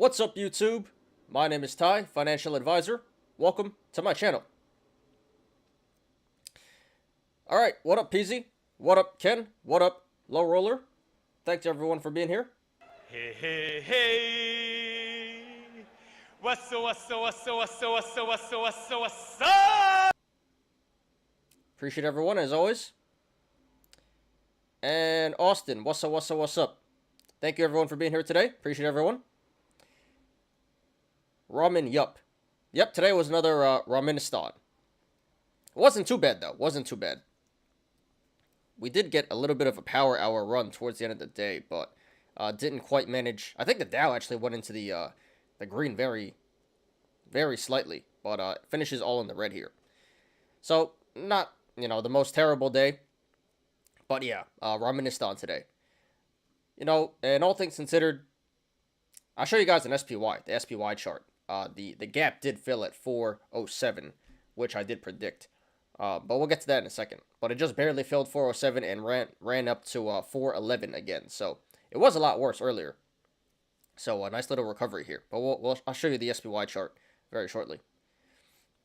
What's up, YouTube? My name is Ty, financial advisor. Welcome to my channel. Alright, what up, Peasy? What up, Ken? What up, Low Roller? Thanks everyone for being here. Hey, hey, hey. What's up? Appreciate everyone, as always. And Austin, what's up? Thank you everyone for being here today. Appreciate everyone. Ramen, yup. Yep, today was another Ramenistan. Wasn't too bad, though. Wasn't too bad. We did get a little bit of a power hour run towards the end of the day, but didn't quite manage. I think the Dow actually went into the green very, very slightly, but finishes all in the red here. So, not, the most terrible day. But yeah, Ramenistan today. And all things considered, I'll show you guys an SPY, the SPY chart. The gap did fill at 407, which I did predict. But we'll get to that in a second. But it just barely filled 407 and ran up to 411 again. So it was a lot worse earlier. So a nice little recovery here. But I'll show you the SPY chart very shortly.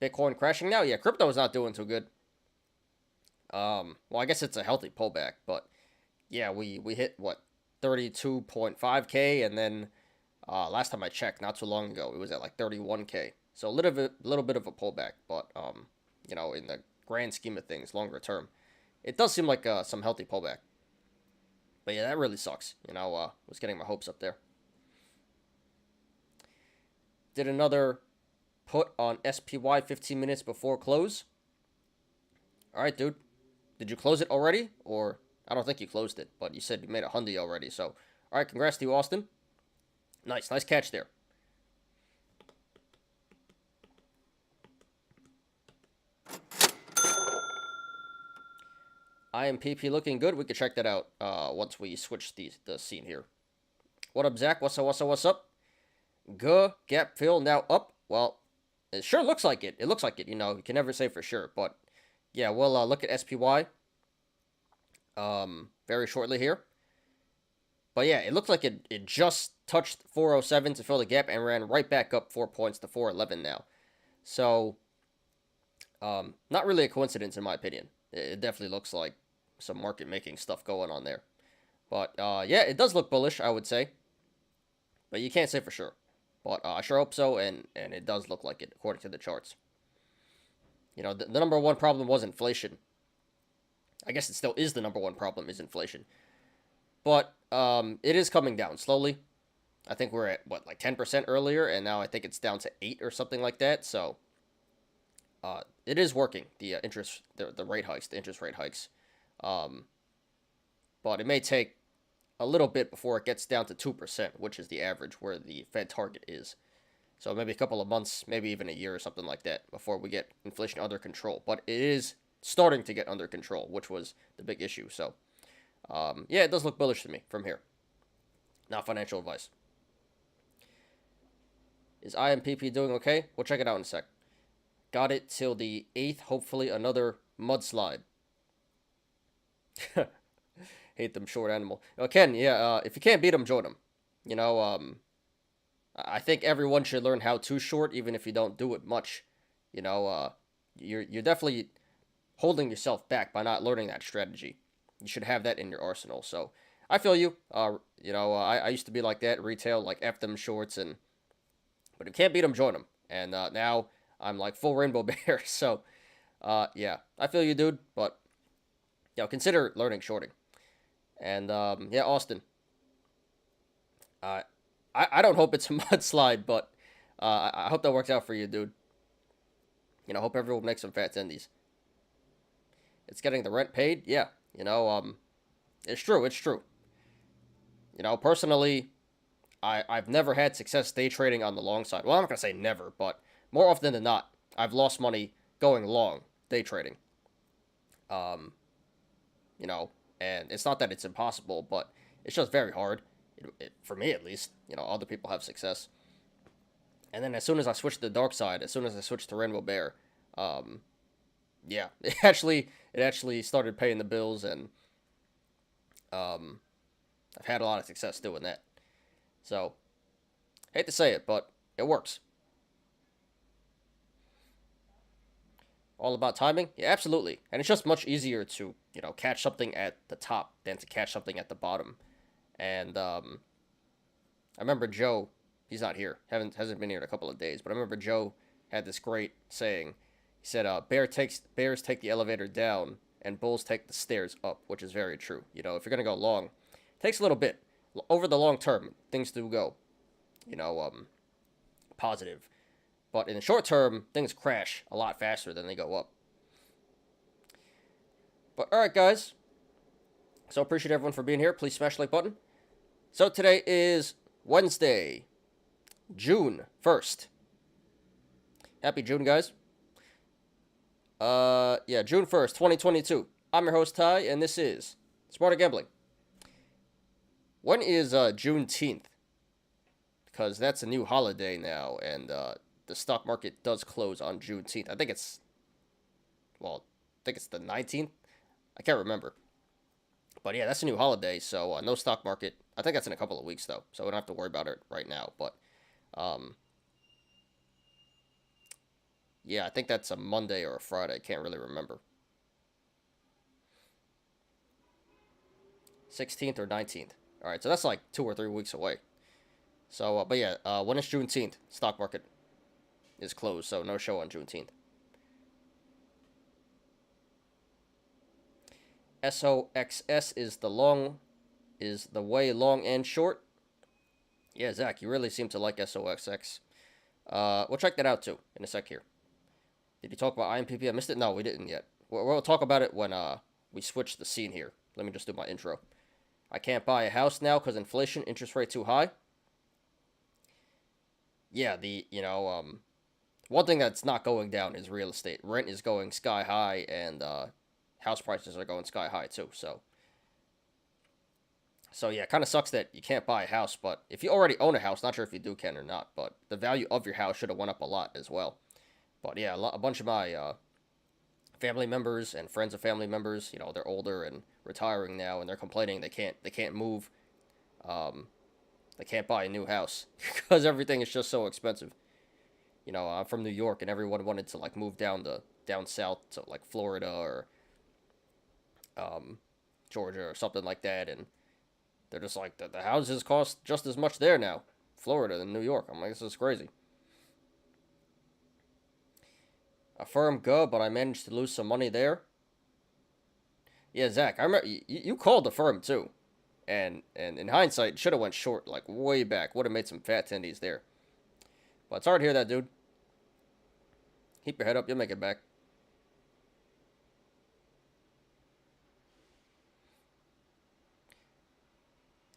Bitcoin crashing now? Yeah, crypto is not doing too good. Well, I guess it's a healthy pullback. But yeah, we hit, what, 32.5K, and then last time I checked, not too long ago, it was at like 31K. So a little bit of a pullback, but in the grand scheme of things, longer term, it does seem like some healthy pullback. But yeah, that really sucks. Was getting my hopes up there. Did another put on SPY 15 minutes before close. All right, dude. Did you close it already? Or I don't think you closed it, but you said you made a hundy already. So, all right, congrats to you, Austin. Nice catch there. IMPP looking good. We could check that out once we switch the scene here. What up, Zach? What's up? Gap fill now up. Well, it sure looks like it. It looks like it. You can never say for sure. But yeah, we'll look at SPY very shortly here. But yeah, it looks like it just touched 407 to fill the gap and ran right back up 4 points to 411 now. So, not really a coincidence in my opinion. It definitely looks like some market-making stuff going on there. But, yeah, it does look bullish, I would say. But you can't say for sure. But I sure hope so, and it does look like it, according to the charts. The number one problem was inflation. I guess it still is the number one problem, is inflation. But it is coming down slowly. I think we're at, what, like 10% earlier, and now I think it's down to 8 or something like that. So it is working, the rate hikes, the interest rate hikes. But it may take a little bit before it gets down to 2%, which is the average where the Fed target is. So maybe a couple of months, maybe even a year or something like that before we get inflation under control. But it is starting to get under control, which was the big issue. So yeah, it does look bullish to me from here. Not financial advice. Is IMPP doing okay? We'll check it out in a sec. Got it till the 8th. Hopefully another mudslide. Hate them short animal. Ken, yeah, if you can't beat them, join them. I think everyone should learn how to short, even if you don't do it much. You're definitely holding yourself back by not learning that strategy. You should have that in your arsenal. So I feel you. I used to be like that, retail, like F them shorts, but if you can't beat them, join them. And now I'm like full rainbow bear. So yeah, I feel you, dude. But consider learning shorting. And yeah, Austin. I don't hope it's a mudslide, but I hope that works out for you, dude. Hope everyone makes some fat tendies. It's getting the rent paid, yeah. It's true. Personally, I've never had success day trading on the long side. Well, I'm not going to say never, but more often than not, I've lost money going long day trading. And it's not that it's impossible, but it's just very hard, for me at least. Other people have success. And then as soon as I switched to the dark side, as soon as I switched to Rainbow Bear, yeah, it actually started paying the bills, and I've had a lot of success doing that. So Hate to say it, but it works. All about timing? Yeah, absolutely. And it's just much easier to, catch something at the top than to catch something at the bottom. And I remember Joe, he's not here, hasn't been here in a couple of days, but I remember Joe had this great saying. He said, bears take the elevator down and bulls take the stairs up, which is very true. If you're going to go long, it takes a little bit. Over the long term, things do go, positive. But in the short term, things crash a lot faster than they go up. But alright, guys. So appreciate everyone for being here. Please smash the like button. So today is Wednesday, June 1st. Happy June, guys. June 1st, 2022. I'm your host, Ty, and this is Smarter Gambling. When is Juneteenth? Because that's a new holiday now, and the stock market does close on Juneteenth. I think it's the 19th. I can't remember. But yeah, that's a new holiday, so no stock market. I think that's in a couple of weeks, though, so we don't have to worry about it right now. But, yeah, I think that's a Monday or a Friday. I can't really remember. 16th or 19th. All right, so that's like 2 or 3 weeks away. So, but yeah, when it's Juneteenth, stock market is closed, so no show on Juneteenth. SOXS is the way long and short. Yeah, Zach, you really seem to like SOXX. We'll check that out too in a sec here. Did you talk about IMPP? I missed it? No, we didn't yet. We'll talk about it when we switch the scene here. Let me just do my intro. I can't buy a house now because inflation, interest rate too high. Yeah, one thing that's not going down is real estate. Rent is going sky high, and house prices are going sky high too. So yeah, it kind of sucks that you can't buy a house. But if you already own a house, not sure if you can or not, but the value of your house should have went up a lot as well. But yeah, a bunch of my family members and friends of family members, they're older and retiring now, and they're complaining they can't move. They can't buy a new house because everything is just so expensive. I'm from New York, and everyone wanted to move down south to Florida or Georgia or something like that, and they're just like the houses cost just as much there now, Florida than New York. I'm like, this is crazy. Affirm go, but I managed to lose some money there. Yeah, Zach, I remember you called Affirm too, and in hindsight, should have went short way back. Would have made some fat tendies there. But it's hard to hear that, dude. Keep your head up, you'll make it back.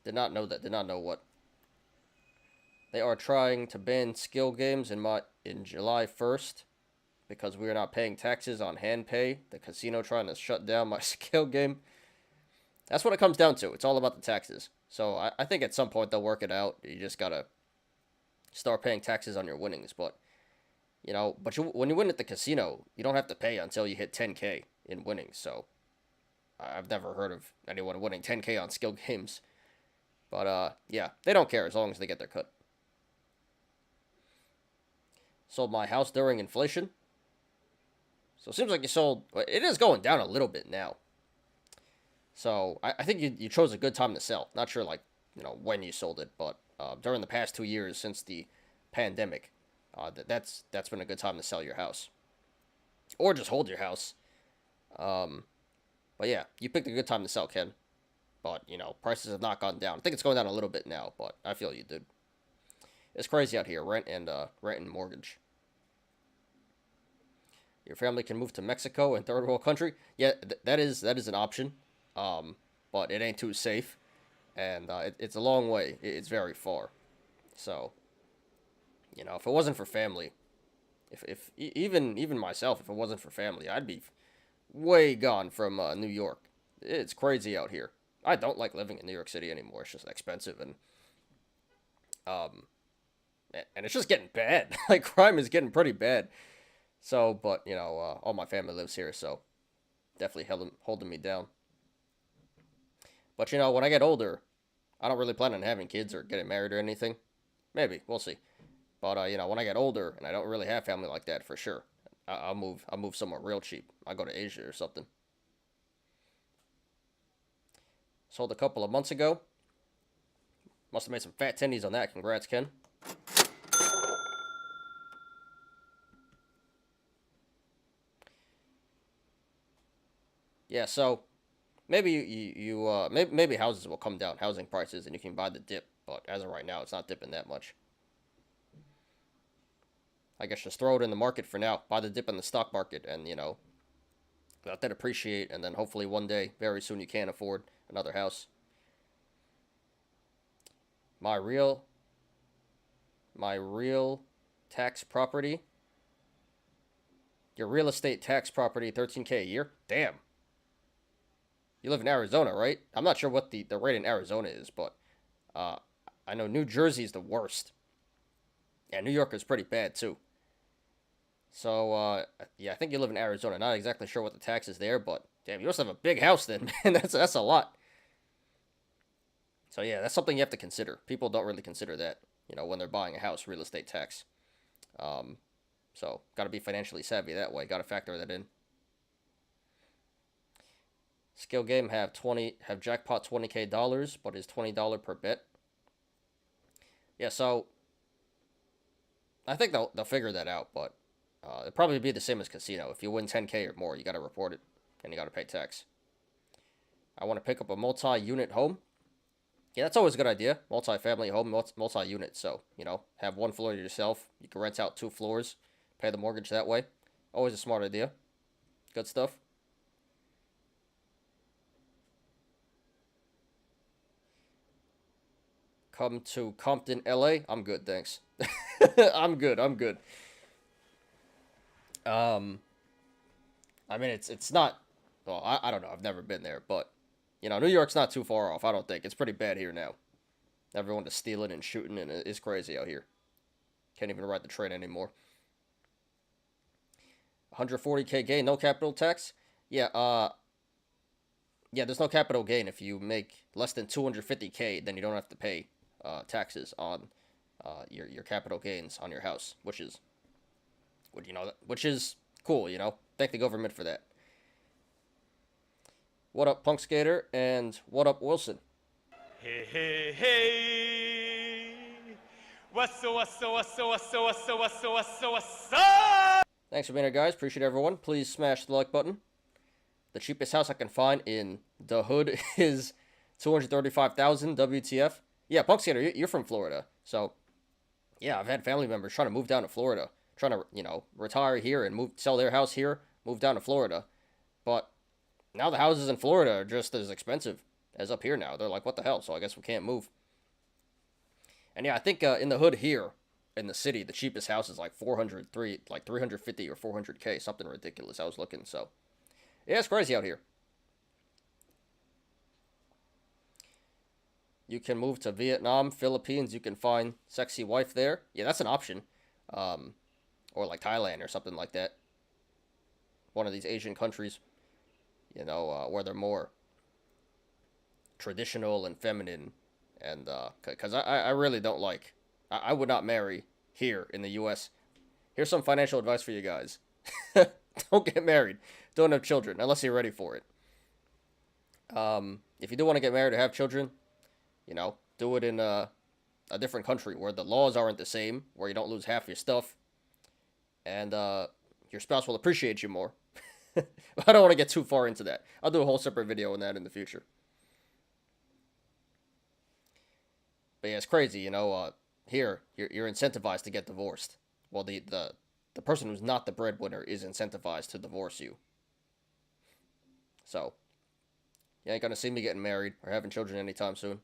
Did not know that. Did not know what. They are trying to ban skill games in July 1st because we are not paying taxes on hand pay. The casino trying to shut down my skill game. That's what it comes down to. It's all about the taxes. So I think at some point they'll work it out. You just gotta start paying taxes on your winnings. But when you win at the casino, you don't have to pay until you hit 10K in winnings. So I've never heard of anyone winning 10K on skill games. But yeah, they don't care as long as they get their cut. Sold my house during inflation. So it seems like you sold. It is going down a little bit now. So I think you chose a good time to sell. Not sure when you sold it, but during the past 2 years since the pandemic, that's been a good time to sell your house, or just hold your house. But yeah, you picked a good time to sell, Ken. But prices have not gone down. I think it's going down a little bit now, but I feel you did. It's crazy out here, rent and mortgage. Your family can move to Mexico and third world country. Yeah, that is an option. But it ain't too safe, and it's a long way. It's very far. So, if it wasn't for family, if even myself, if it wasn't for family, I'd be way gone from New York. It's crazy out here. I don't like living in New York City anymore. It's just expensive and it's just getting bad. Crime is getting pretty bad. So, but all my family lives here, so definitely holding me down. But when I get older, I don't really plan on having kids or getting married or anything. Maybe. We'll see. But, you know, when I get older and I don't really have family like that, for sure, I'll move. I'll move somewhere real cheap. I'll go to Asia or something. Sold a couple of months ago. Must have made some fat tendies on that. Congrats, Ken. Yeah, so maybe maybe houses will come down, housing prices, and you can buy the dip. But as of right now, it's not dipping that much. I guess just throw it in the market for now. Buy the dip in the stock market, and you know, let that appreciate, and then hopefully one day, very soon, you can afford another house. My real tax property. Your real estate tax property, 13K a year. Damn. You live in Arizona, right? I'm not sure what the rate in Arizona is, but uh, I know New Jersey is the worst. Yeah, New York is pretty bad too. So, yeah, I think you live in Arizona. Not exactly sure what the tax is there, but damn, you must have a big house then, man. That's a lot. So yeah, that's something you have to consider. People don't really consider that, you know, when they're buying a house, real estate tax. Um, so got to be financially savvy that way. Got to factor that in. Skill game have jackpot $20K, but is $20 per bet. Yeah, so I think they'll figure that out, but it'll probably be the same as casino. If you win 10K or more, you got to report it and you got to pay tax. I want to pick up a multi-unit home. Yeah, that's always a good idea. Multi-family home, multi-unit. So, you know, have one floor to yourself. You can rent out 2 floors, pay the mortgage that way. Always a smart idea. Good stuff. Come to Compton, LA. I'm good, thanks. I'm good. I'm good. Um, I mean, it's not. Well, I don't know. I've never been there, but you know, New York's not too far off. I don't think it's pretty bad here now. Everyone is stealing and shooting, and it's crazy out here. Can't even ride the train anymore. 140K gain, no capital tax. Yeah. Yeah. There's no capital gain if you make less than 250K. Then you don't have to pay taxes on your capital gains on your house, which is, which is cool. You know, thank the government for that. What up, Punk Skater, and what up, Wilson? Hey, hey, hey. What's up? Thanks for being here, guys. Appreciate everyone. Please smash the like button. The cheapest house I can find in the hood is 235,000 WTF. Yeah, Punk Skater, you're from Florida, so yeah, I've had family members trying to move down to Florida, trying to retire here and sell their house here, move down to Florida, but now the houses in Florida are just as expensive as up here now. They're like, what the hell? So I guess we can't move. And yeah, I think in the hood here, in the city, the cheapest house is like 350 or 400K, something ridiculous. I was looking, so yeah, it's crazy out here. You can move to Vietnam, Philippines. You can find sexy wife there. Yeah, that's an option. Or like Thailand or something like that. One of these Asian countries, where they're more traditional and feminine. And because I really don't like, I would not marry here in the U.S. Here's some financial advice for you guys. Don't get married. Don't have children unless you're ready for it. If you do want to get married or have children, do it in a different country where the laws aren't the same, where you don't lose half your stuff, and your spouse will appreciate you more. I don't want to get too far into that. I'll do a whole separate video on that in the future. But yeah, it's crazy, here, you're incentivized to get divorced. Well, the person who's not the breadwinner is incentivized to divorce you. So, you ain't gonna see me getting married or having children anytime soon.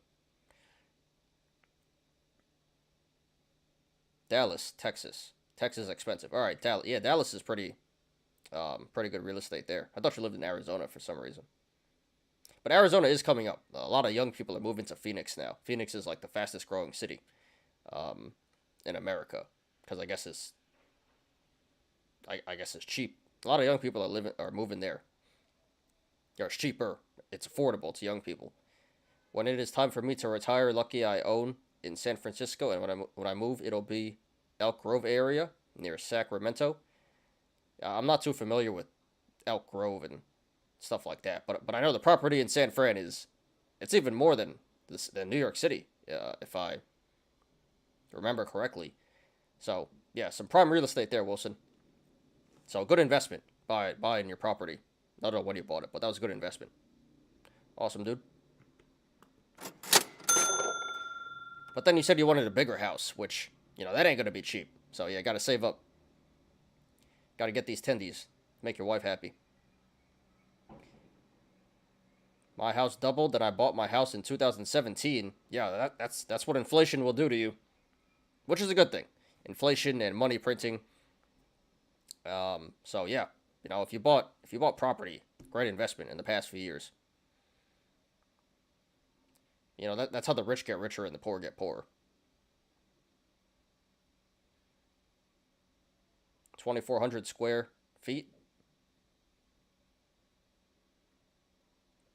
Dallas, Texas. Texas is expensive. All right, Dallas. Yeah, Dallas is pretty good real estate there. I thought you lived in Arizona for some reason. But Arizona is coming up. A lot of young people are moving to Phoenix now. Phoenix is like the fastest growing city in America because I guess it's cheap. A lot of young people are moving there. It's cheaper. It's affordable to young people. When it is time for me to retire, lucky I own in San Francisco, and when I move, it'll be Elk Grove area near Sacramento. I'm not too familiar with Elk Grove and stuff like that, but I know the property in San Fran it's even more than New York City, if I remember correctly. So yeah, some prime real estate there, Wilson. So good investment buying your property. I don't know when you bought it, but that was a good investment. Awesome, dude. But then you said you wanted a bigger house, which, that ain't gonna be cheap. So yeah, gotta save up. Gotta get these tendies. Make your wife happy. My house doubled, and I bought my house in 2017. Yeah, that's what inflation will do to you, which is a good thing. Inflation and money printing. So yeah, if you bought property, great investment in the past few years. That's how the rich get richer and the poor get poorer. 2,400 square feet.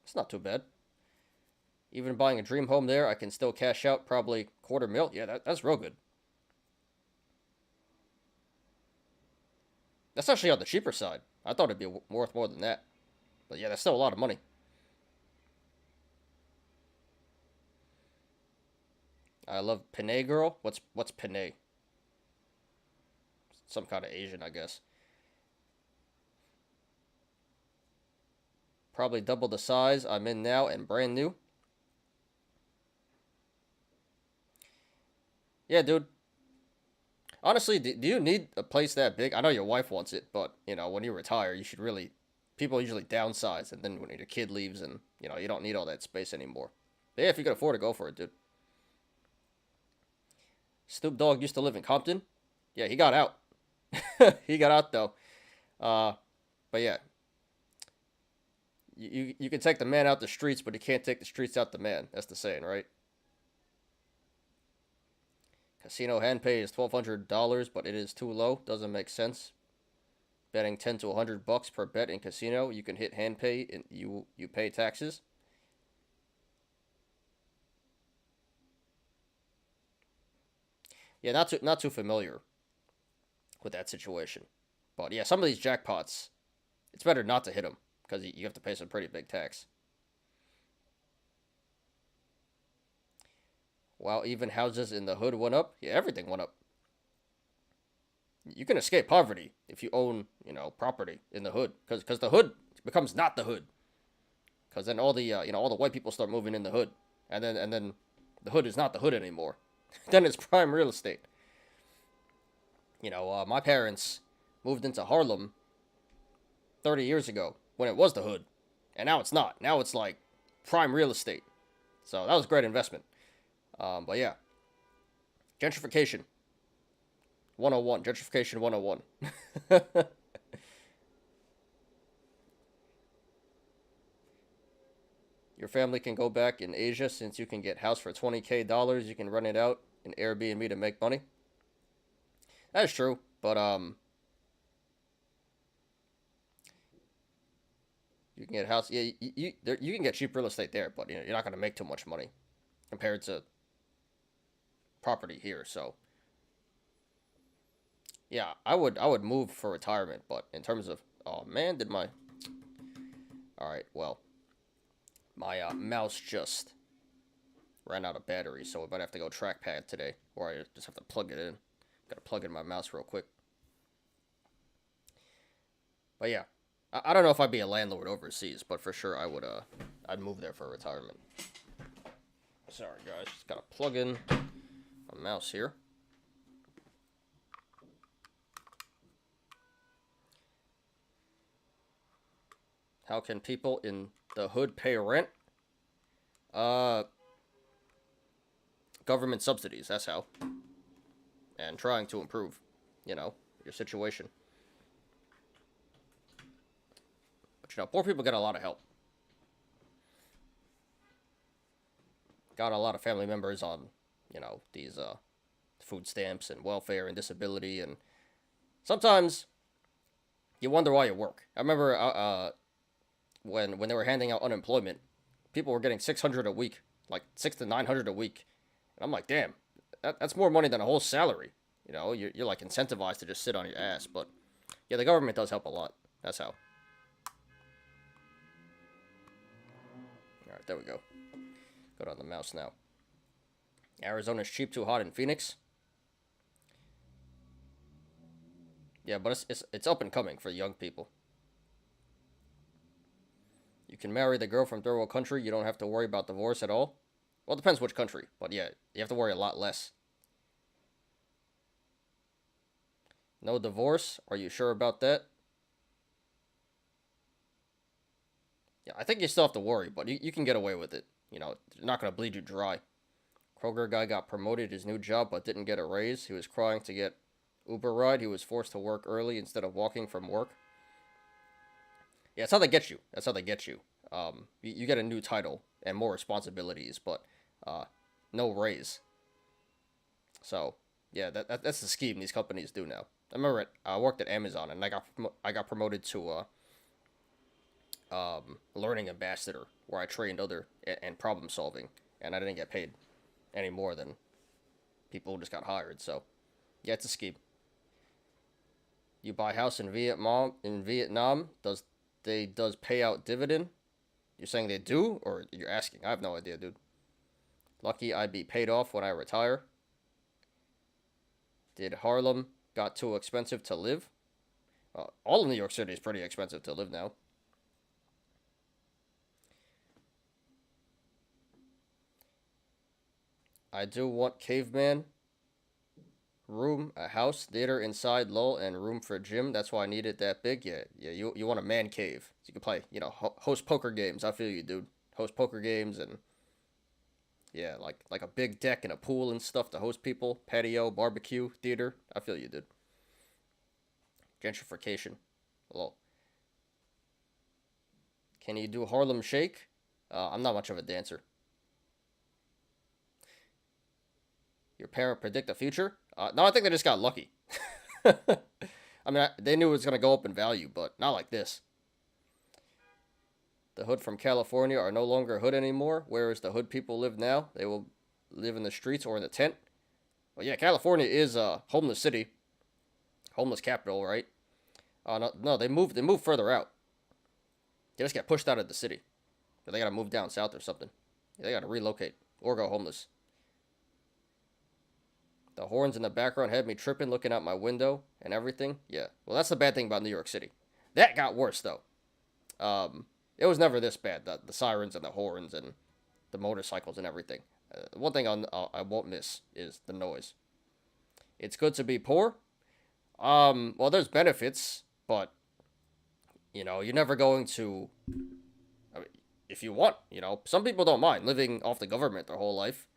It's not too bad. Even buying a dream home there, I can still cash out probably $250,000. Yeah, that's real good. That's actually on the cheaper side. I thought it'd be worth more than that. But yeah, that's still a lot of money. I love Panay Girl. What's Panay? Some kind of Asian, I guess. Probably double the size I'm in now and brand new. Yeah, dude. Honestly, do you need a place that big? I know your wife wants it, but, when you retire, you should really... People usually downsize, and then when your kid leaves and, you don't need all that space anymore. But yeah, if you can afford to go for it, dude. Snoop Dogg used to live in Compton. Yeah, he got out. He got out, though. But yeah. You can take the man out the streets, but you can't take the streets out the man. That's the saying, right? Casino hand pay is $1,200, but it is too low. Doesn't make sense. Betting $10 to $100 per bet in casino, you can hit hand pay and you pay taxes. Yeah, not too familiar with that situation, but yeah, some of these jackpots, it's better not to hit them because you have to pay some pretty big tax. While even houses in the hood went up, yeah, everything went up. You can escape poverty if you own, property in the hood, because the hood becomes not the hood, because then all the all the white people start moving in the hood, and then the hood is not the hood anymore. Then it's prime real estate. My parents moved into Harlem 30 years ago when it was the hood, and now it's not. Now it's like prime real estate. So that was a great investment. But yeah, gentrification 101, gentrification 101. Your family can go back in Asia since you can get house for $20,000. You can rent it out in Airbnb to make money. That is true, but you can get a house. Yeah, you can get cheap real estate there, but you're not gonna make too much money compared to property here. So yeah, I would move for retirement, but in terms of, oh man, all right, well, my mouse just ran out of battery, so we might have to go trackpad today, or I just have to plug it in. Gotta plug in my mouse real quick. But yeah, I don't know if I'd be a landlord overseas, but for sure I'd move there for retirement. Sorry guys, just gotta plug in my mouse here. How can people in the hood pay rent? Government subsidies, that's how. And trying to improve, your situation. But, poor people get a lot of help. Got a lot of family members on, these food stamps and welfare and disability, and sometimes you wonder why you work. I remember when they were handing out unemployment, people were getting $600 a week, like $600 to $900 a week. And I'm like, damn, that's more money than a whole salary. You know, you're like incentivized to just sit on your ass. But yeah, the government does help a lot. That's how. All right, there we go. Go on the mouse now. Arizona's cheap, too hot in Phoenix. Yeah, but it's up and coming for young people. You can marry the girl from third world country. You don't have to worry about divorce at all. Well, it depends which country, but yeah, you have to worry a lot less. No divorce? Are you sure about that? Yeah, I think you still have to worry, but you can get away with it. You know, they're not going to bleed you dry. Kroger guy got promoted his new job but didn't get a raise. He was crying to get Uber ride. He was forced to work early instead of walking from work. Yeah, that's how they get you. That's how they get you. You get a new title and more responsibilities, but no raise. So yeah, that's the scheme these companies do now. I remember I worked at Amazon and I got promoted to learning ambassador where I trained other and problem solving, and I didn't get paid any more than people who just got hired. So yeah, it's a scheme. You buy a house in Vietnam, does pay out dividend? You're saying they do, or you're asking? I have no idea, dude. Lucky I'd be paid off when I retire. Did Harlem got too expensive to live? All of New York City is pretty expensive to live now. I do want caveman room, a house, theater inside, lol, and room for a gym. That's why I need it that big. Yeah. You want a man cave. So you can play, host poker games. I feel you, dude. Host poker games and yeah, like a big deck and a pool and stuff to host people. Patio, barbecue, theater. I feel you, dude. Gentrification. Lol. Can you do Harlem Shake? I'm not much of a dancer. Your parent predict the future? No, I think they just got lucky. I mean, they knew it was going to go up in value, but not like this. The hood from California are no longer hood anymore. Whereas the hood people live now, they will live in the streets or in the tent. Well, yeah, California is a homeless city. Homeless capital, right? No, they moved further out. They just get pushed out of the city. Or they got to move down south or something. Yeah, they got to relocate or go homeless. The horns in the background had me tripping looking out my window and everything. Yeah. Well, that's the bad thing about New York City. That got worse, though. It was never this bad. The sirens and the horns and the motorcycles and everything. One thing I won't miss is the noise. It's good to be poor. Well, there's benefits, but, you're never going to... I mean, if you want, some people don't mind living off the government their whole life.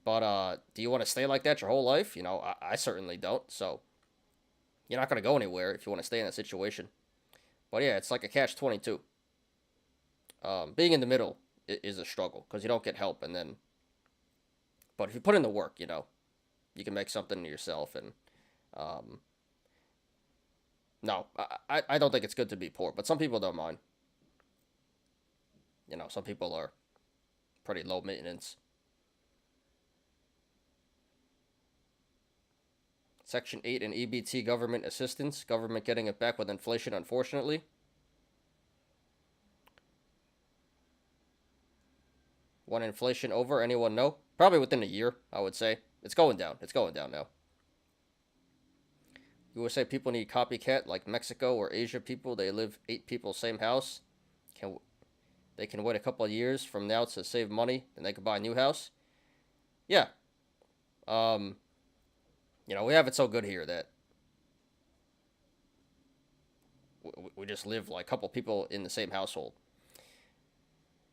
But do you want to stay like that your whole life? I certainly don't. So you're not going to go anywhere if you want to stay in that situation. But yeah, it's like a catch-22. Being in the middle is a struggle because you don't get help. But if you put in the work, you can make something of yourself. And no, I don't think it's good to be poor. But some people don't mind. Some people are pretty low maintenance. Section 8 and EBT government assistance. Government getting it back with inflation, unfortunately. When inflation over, anyone know? Probably within a year, I would say. It's going down. It's going down now. USA people need copycat like Mexico or Asia people. They live 8 people, same house. They can wait a couple of years from now to save money, and they can buy a new house. Yeah. We have it so good here that we just live like a couple people in the same household.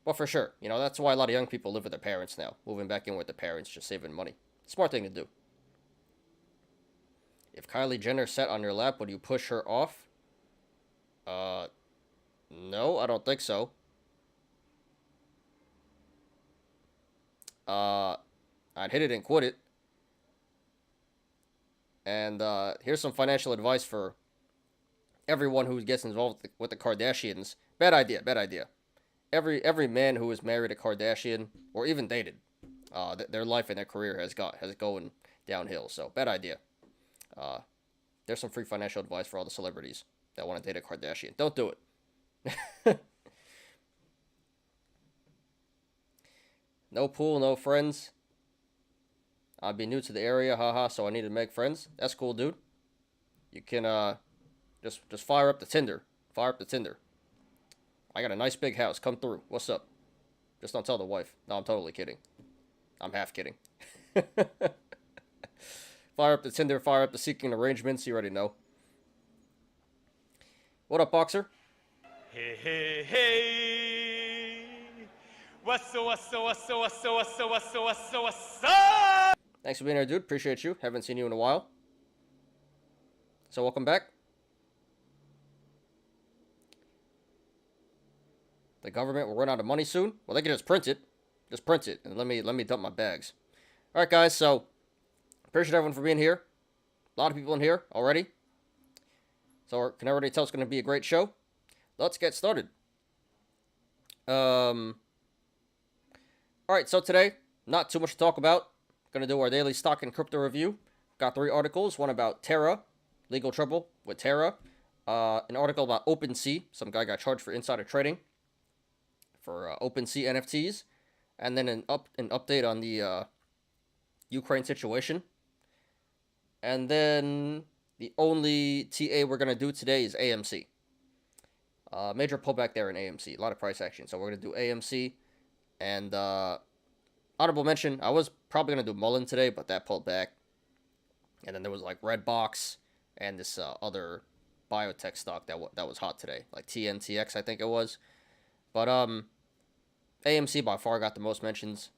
But for sure, that's why a lot of young people live with their parents now. Moving back in with their parents, just saving money. Smart thing to do. If Kylie Jenner sat on your lap, would you push her off? No, I don't think so. I'd hit it and quit it. And here's some financial advice for everyone who gets involved with the Kardashians. Bad idea, bad idea. Every man who has married a Kardashian, or even dated, their life and their career has going downhill. So bad idea. There's some free financial advice for all the celebrities that want to date a Kardashian. Don't do it. No pool, no friends. I'd be new to the area, haha, so I need to make friends. That's cool, dude. You can just fire up the Tinder. Fire up the Tinder. I got a nice big house. Come through. What's up? Just don't tell the wife. No, I'm totally kidding. I'm half kidding. Fire up the Tinder, fire up the seeking arrangements. You already know. What up, Boxer? Hey, hey, hey. What's up? Thanks for being here, dude. Appreciate you. Haven't seen you in a while. So welcome back. The government will run out of money soon. Well, they can just print it. Just print it and let me dump my bags. All right, guys. So appreciate everyone for being here. A lot of people in here already. So can everybody tell it's going to be a great show? Let's get started. All right. So today, not too much to talk about. Going to do our daily stock and crypto review. Got 3 articles. One about Terra, legal trouble with Terra. An article about OpenSea. Some guy got charged for insider trading for OpenSea NFTs. And then an update on the Ukraine situation. And then the only TA we're going to do today is AMC. Major pullback there in AMC. A lot of price action. So we're going to do AMC. And honorable mention, I was probably going to do Mullen today, but that pulled back. And then there was like Redbox and this other biotech stock that was hot today. Like TNTX, I think it was. But AMC by far got the most mentions,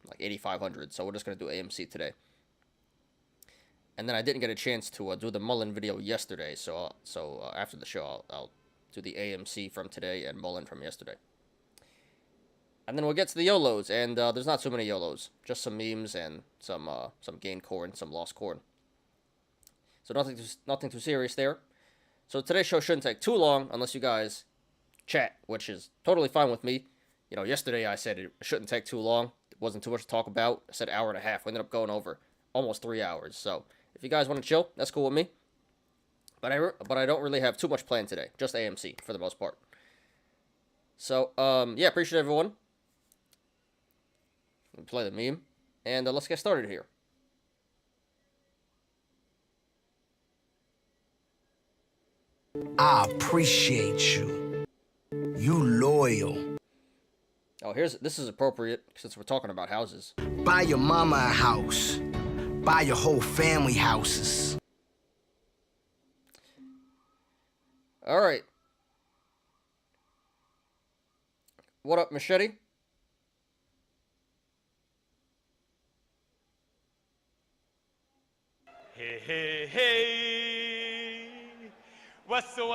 like 8,500. So we're just going to do AMC today. And then I didn't get a chance to do the Mullen video yesterday. So after the show, I'll do the AMC from today and Mullen from yesterday. And then we'll get to the Yolos. And there's not so many Yolos. Just some memes and some gained corn, some lost corn. So nothing too serious there. So today's show shouldn't take too long unless you guys chat, which is totally fine with me. You know, yesterday I said it shouldn't take too long. It wasn't too much to talk about. I said hour and a half. We ended up going over almost 3 hours. So if you guys want to chill, that's cool with me. But I don't really have too much planned today. Just AMC for the most part. So yeah, appreciate everyone. Let me play the meme, and let's get started here. I appreciate you. You loyal. Oh, this is appropriate since we're talking about houses. Buy your mama a house. Buy your whole family houses. All right. What up, Machete? Hey, hey, hey. What's up?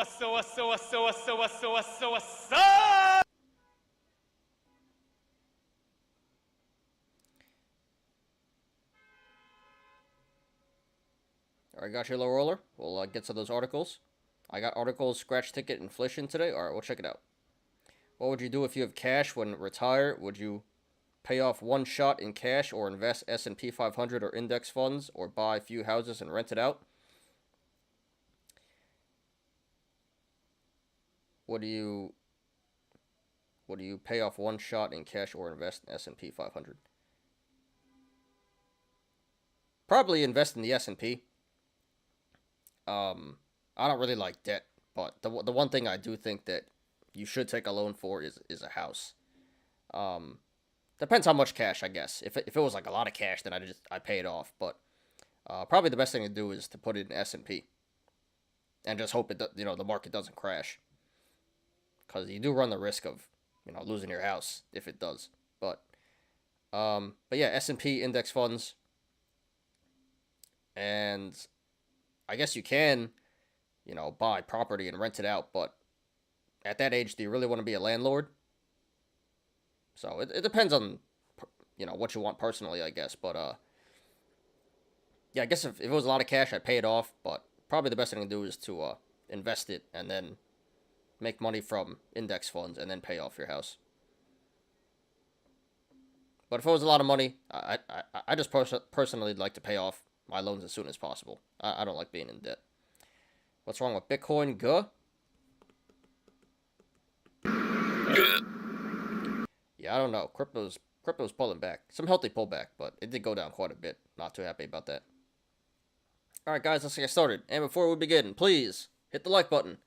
All right, got your low roller. We'll get to those articles. I got articles, scratch ticket, inflation today. All right, we'll check it out. What would you do if you have cash when retire? Would you pay off one shot in cash or invest S&P 500 or index funds or buy a few houses and rent it out? Would you pay off one shot in cash or invest in S&P 500? Probably invest in the S&P. I don't really like debt, but the one thing I do think that you should take a loan for is a house. Depends how much cash, I guess. If it was like a lot of cash, then I pay it off. But probably the best thing to do is to put it in S&P and just hope the market doesn't crash, because you do run the risk of losing your house if it does. But yeah, S&P index funds, and I guess you can buy property and rent it out. But at that age, do you really want to be a landlord? So it depends on what you want personally, I guess. But yeah, I guess if it was a lot of cash, I'd pay it off. But probably the best thing to do is to invest it and then make money from index funds and then pay off your house. But if it was a lot of money, I just personally like to pay off my loans as soon as possible. I don't like being in debt. What's wrong with Bitcoin? Guh. Yeah, I don't know. Crypto's pulling back. Some healthy pullback, but it did go down quite a bit. Not too happy about that. Alright guys, let's get started. And before we begin, please hit the like button.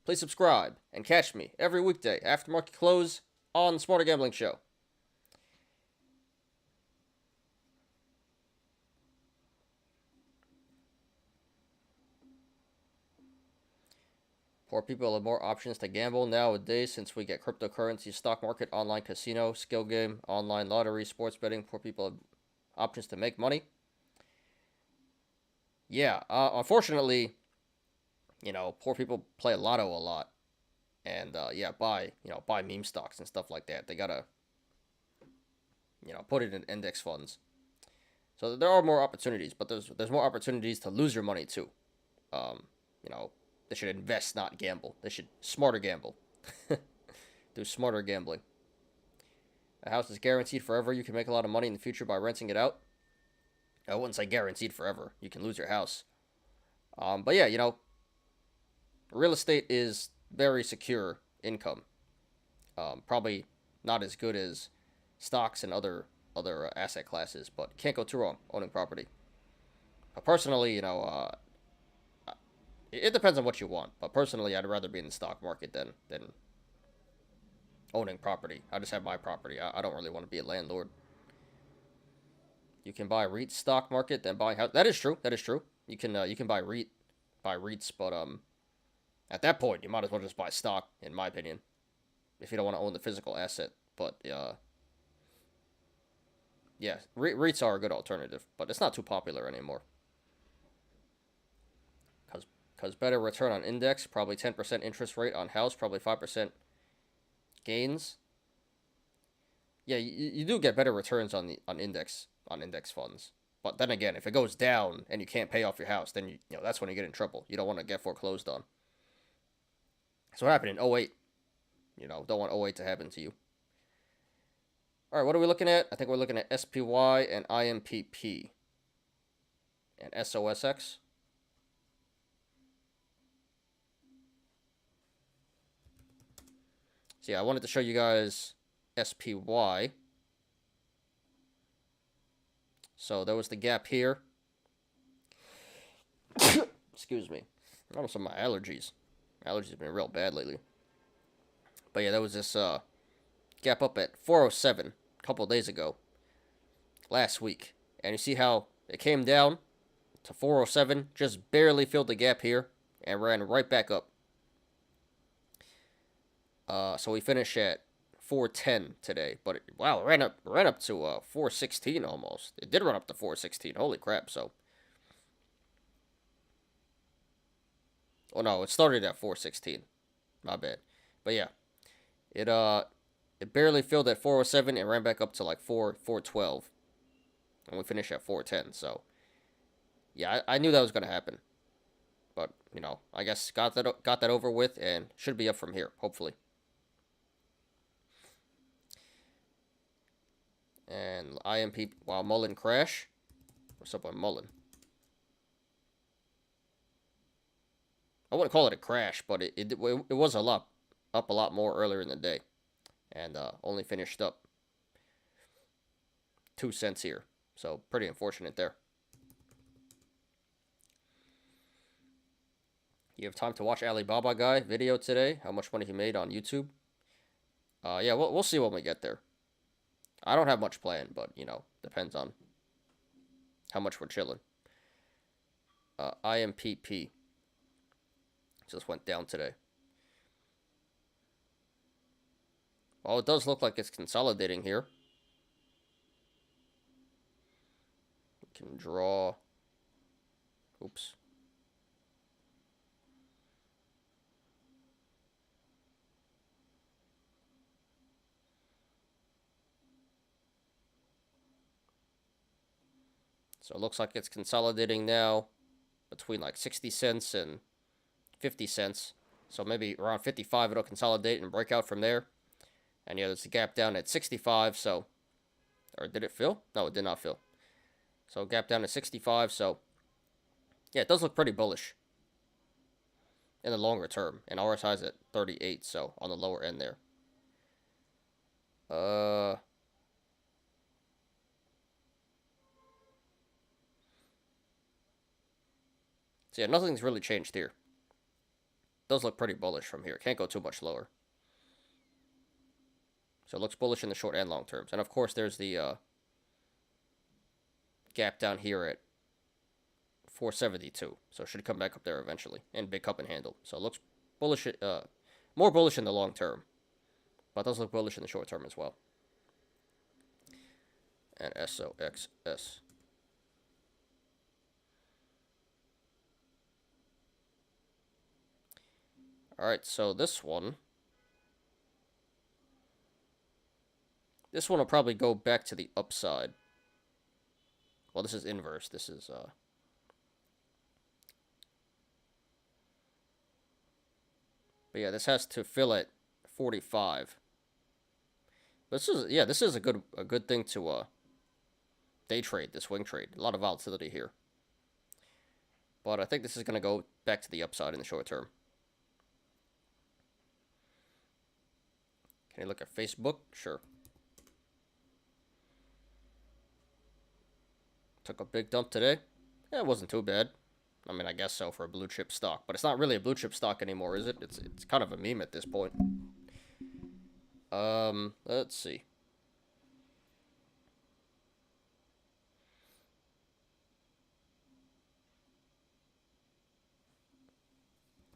Please subscribe and catch me every weekday after market close on the Smarter Gambling Show. Poor people have more options to gamble nowadays since we get cryptocurrency, stock market, online casino, skill game, online lottery, sports betting. Poor people have options to make money. Yeah, unfortunately, poor people play lotto a lot, and buy meme stocks and stuff like that. They gotta, put it in index funds. So there are more opportunities, but there's more opportunities to lose your money too. They should invest, not gamble. They should smarter gamble. Do smarter gambling. A house is guaranteed forever. You can make a lot of money in the future by renting it out. I wouldn't say guaranteed forever. You can lose your house. But yeah, real estate is very secure income. Probably not as good as stocks and other asset classes, but can't go too wrong owning property. Personally, it depends on what you want, but personally, I'd rather be in the stock market than owning property. I just have my property. I don't really want to be a landlord. You can buy REIT stock market, then buy house. That is true. You can buy REITs, but at that point, you might as well just buy stock, in my opinion, if you don't want to own the physical asset. But yeah, REITs are a good alternative, but it's not too popular anymore. Because better return on index, probably 10% interest rate on house, probably 5% gains. Yeah, you do get better returns on index funds. But then again, if it goes down and you can't pay off your house, then that's when you get in trouble. You don't want to get foreclosed on. So what happened in 08? Don't want 08 to happen to you. All right, what are we looking at? I think we're looking at SPY and IMPP and SOSX. So yeah, I wanted to show you guys SPY. So there was the gap here. Excuse me. Almost some of my allergies. Allergies have been real bad lately. But yeah, there was this gap up at 407 a couple of days ago. Last week. And you see how it came down to 407. Just barely filled the gap here. And ran right back up. So we finished at 410 today, but it ran up to 416 almost. It did run up to 416. Holy crap! So, oh no, it started at 416. My bad. But yeah, it barely filled at 407 and ran back up to like 412, and we finished at 410. So, yeah, I knew that was gonna happen, but I guess got that over with and should be up from here, hopefully. And IMP, Mullen crash. What's up with Mullen? I wouldn't call it a crash, but it was up a lot more earlier in the day. And only finished up 2 cents here. So pretty unfortunate there. You have time to watch Alibaba guy video today. How much money he made on YouTube. Yeah, we'll see when we get there. I don't have much planned, but, depends on how much we're chilling. IMPP just went down today. Well, it does look like it's consolidating here. We can draw. Oops. So it looks like it's consolidating now between like 60 cents and 50 cents. So maybe around 55 it'll consolidate and break out from there. And yeah, there's a gap down at 65, so Or did it fill? No, it did not fill. So gap down to 65. So yeah, it does look pretty bullish in the longer term. And RSI's at 38, so on the lower end there. So yeah, nothing's really changed here. Does look pretty bullish from here. Can't go too much lower. So it looks bullish in the short and long terms. And of course, there's the gap down here at 472. So it should come back up there eventually. And big cup and handle. So it looks bullish, more bullish in the long term. But does look bullish in the short term as well. And SOXS. Alright, so this one will probably go back to the upside. Well, this is inverse. This is, but yeah, this has to fill at 45. But this is a good thing to, day trade, this swing trade. A lot of volatility here. But I think this is going to go back to the upside in the short term. Can you look at Facebook? Sure. Took a big dump today. Yeah, it wasn't too bad. I mean, I guess so for a blue chip stock. But it's not really a blue chip stock anymore, is it? It's kind of a meme at this point. Let's see.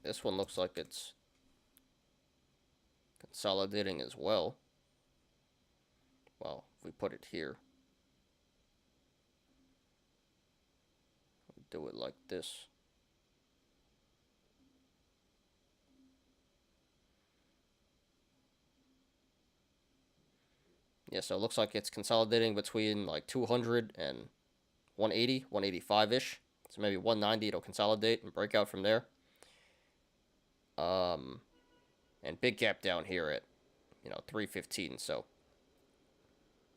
This one looks like it's consolidating as well. Well, if we put it here. Do it like this. Yeah, so it looks like it's consolidating between like 200 and 180, 185-ish. So maybe 190 it'll consolidate and break out from there. And big gap down here at, 315. So,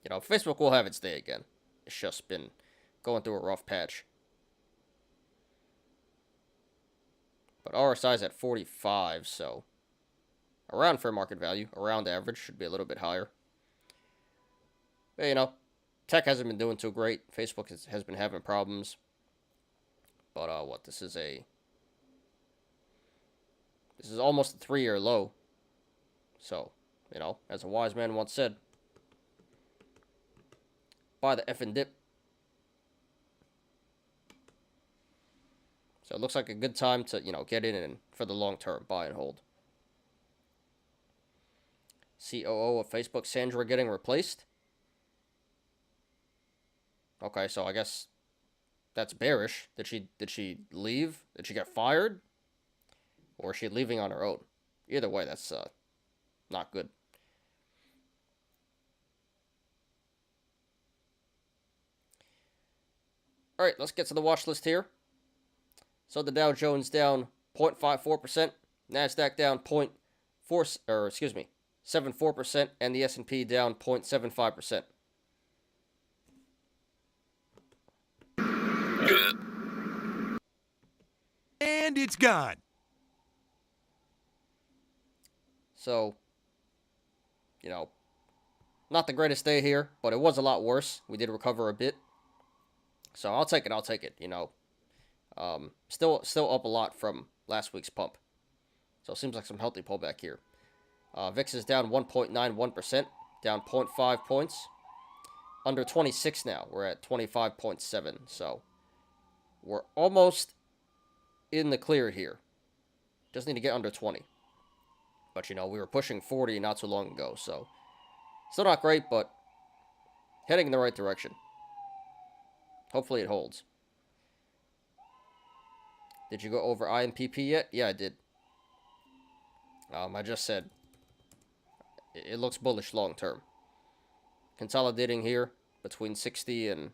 Facebook will have its day again. It's just been going through a rough patch. But RSI's at 45, so around fair market value, around average, should be a little bit higher. But, tech hasn't been doing too great. Facebook has been having problems. But, this is almost a 3-year low. So, as a wise man once said, buy the effing dip. So it looks like a good time to, get in and for the long term, buy and hold. COO of Facebook, Sandra, getting replaced. Okay, so I guess that's bearish. Did she leave? Did she get fired? Or is she leaving on her own? Either way, that's not good. All right, let's get to the watch list here. So the Dow Jones down 0.54%, Nasdaq down 74%, and the S&P down 0.75%. And it's gone. So, not the greatest day here, but it was a lot worse. We did recover a bit. So I'll take it, Still up a lot from last week's pump. So it seems like some healthy pullback here. VIX is down 1.91%, down 0.5 points. Under 26 now. We're at 25.7. So we're almost in the clear here. Just need to get under 20. But, we were pushing 40 not too long ago. So still not great, but heading in the right direction. Hopefully it holds. Did you go over IMPP yet? Yeah, I did. I just said it looks bullish long term. Consolidating here between 60 and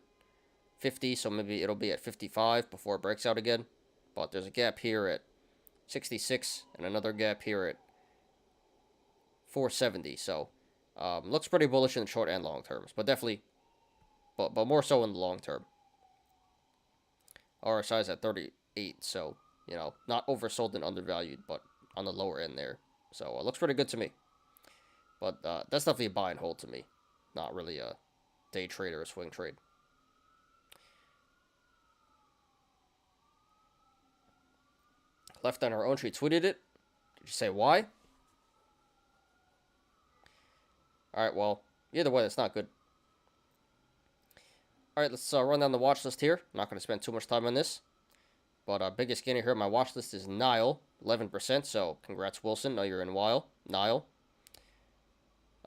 50, so maybe it'll be at 55 before it breaks out again. But there's a gap here at 66 and another gap here at 470. So looks pretty bullish in the short and long terms, but definitely but more so in the long term. RSI is at 38, so, you know, not oversold and undervalued, but on the lower end there. So it looks pretty good to me. But that's definitely a buy and hold to me. Not really a day trade or a swing trade. Left on her own, she tweeted it. Did you say why? Alright, well, either way, that's not good. Alright, let's run down the watch list here. I'm not going to spend too much time on this. But biggest gainer here on my watch list is Nile, 11%. So congrats, Wilson. Know you're in Nile.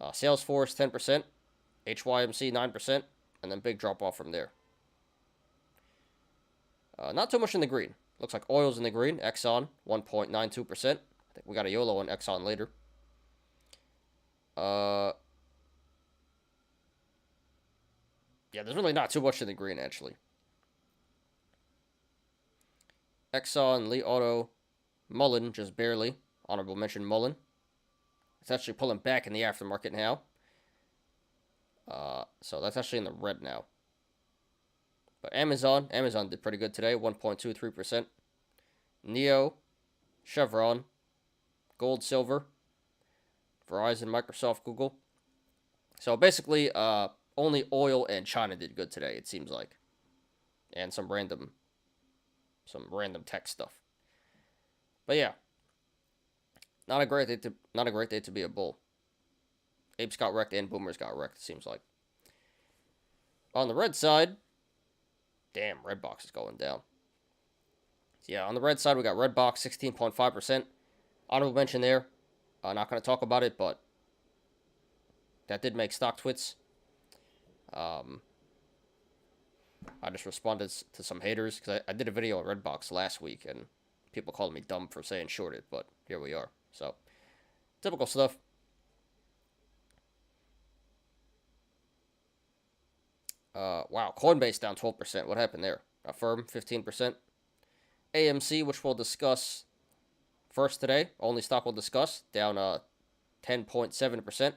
Salesforce, 10%. HYMC, 9%. And then big drop off from there. Not too much in the green. Looks like oil's in the green. Exxon, 1.92%. I think we got a YOLO on Exxon later. Yeah, there's really not too much in the green, actually. Exxon, Lee Auto, Mullen, just barely. Honorable mention Mullen. It's actually pulling back in the aftermarket now. So that's actually in the red now. But Amazon did pretty good today, 1.23%. Neo, Chevron, Gold, Silver, Verizon, Microsoft, Google. So basically, only oil and China did good today, it seems like. And some random tech stuff. But yeah. Not a great day to be a bull. Apes got wrecked and boomers got wrecked, it seems like. On the red side, damn, Redbox is going down. So yeah, on the red side, we got Redbox, 16.5%. Honorable mention there. I'm not going to talk about it, but that did make StockTwits. I just responded to some haters, because I did a video on Redbox last week, and people called me dumb for saying short it, but here we are. So, typical stuff. Wow, Coinbase down 12%. What happened there? Affirm, 15%. AMC, which we'll discuss first today. Only stock we'll discuss. Down 10.7%.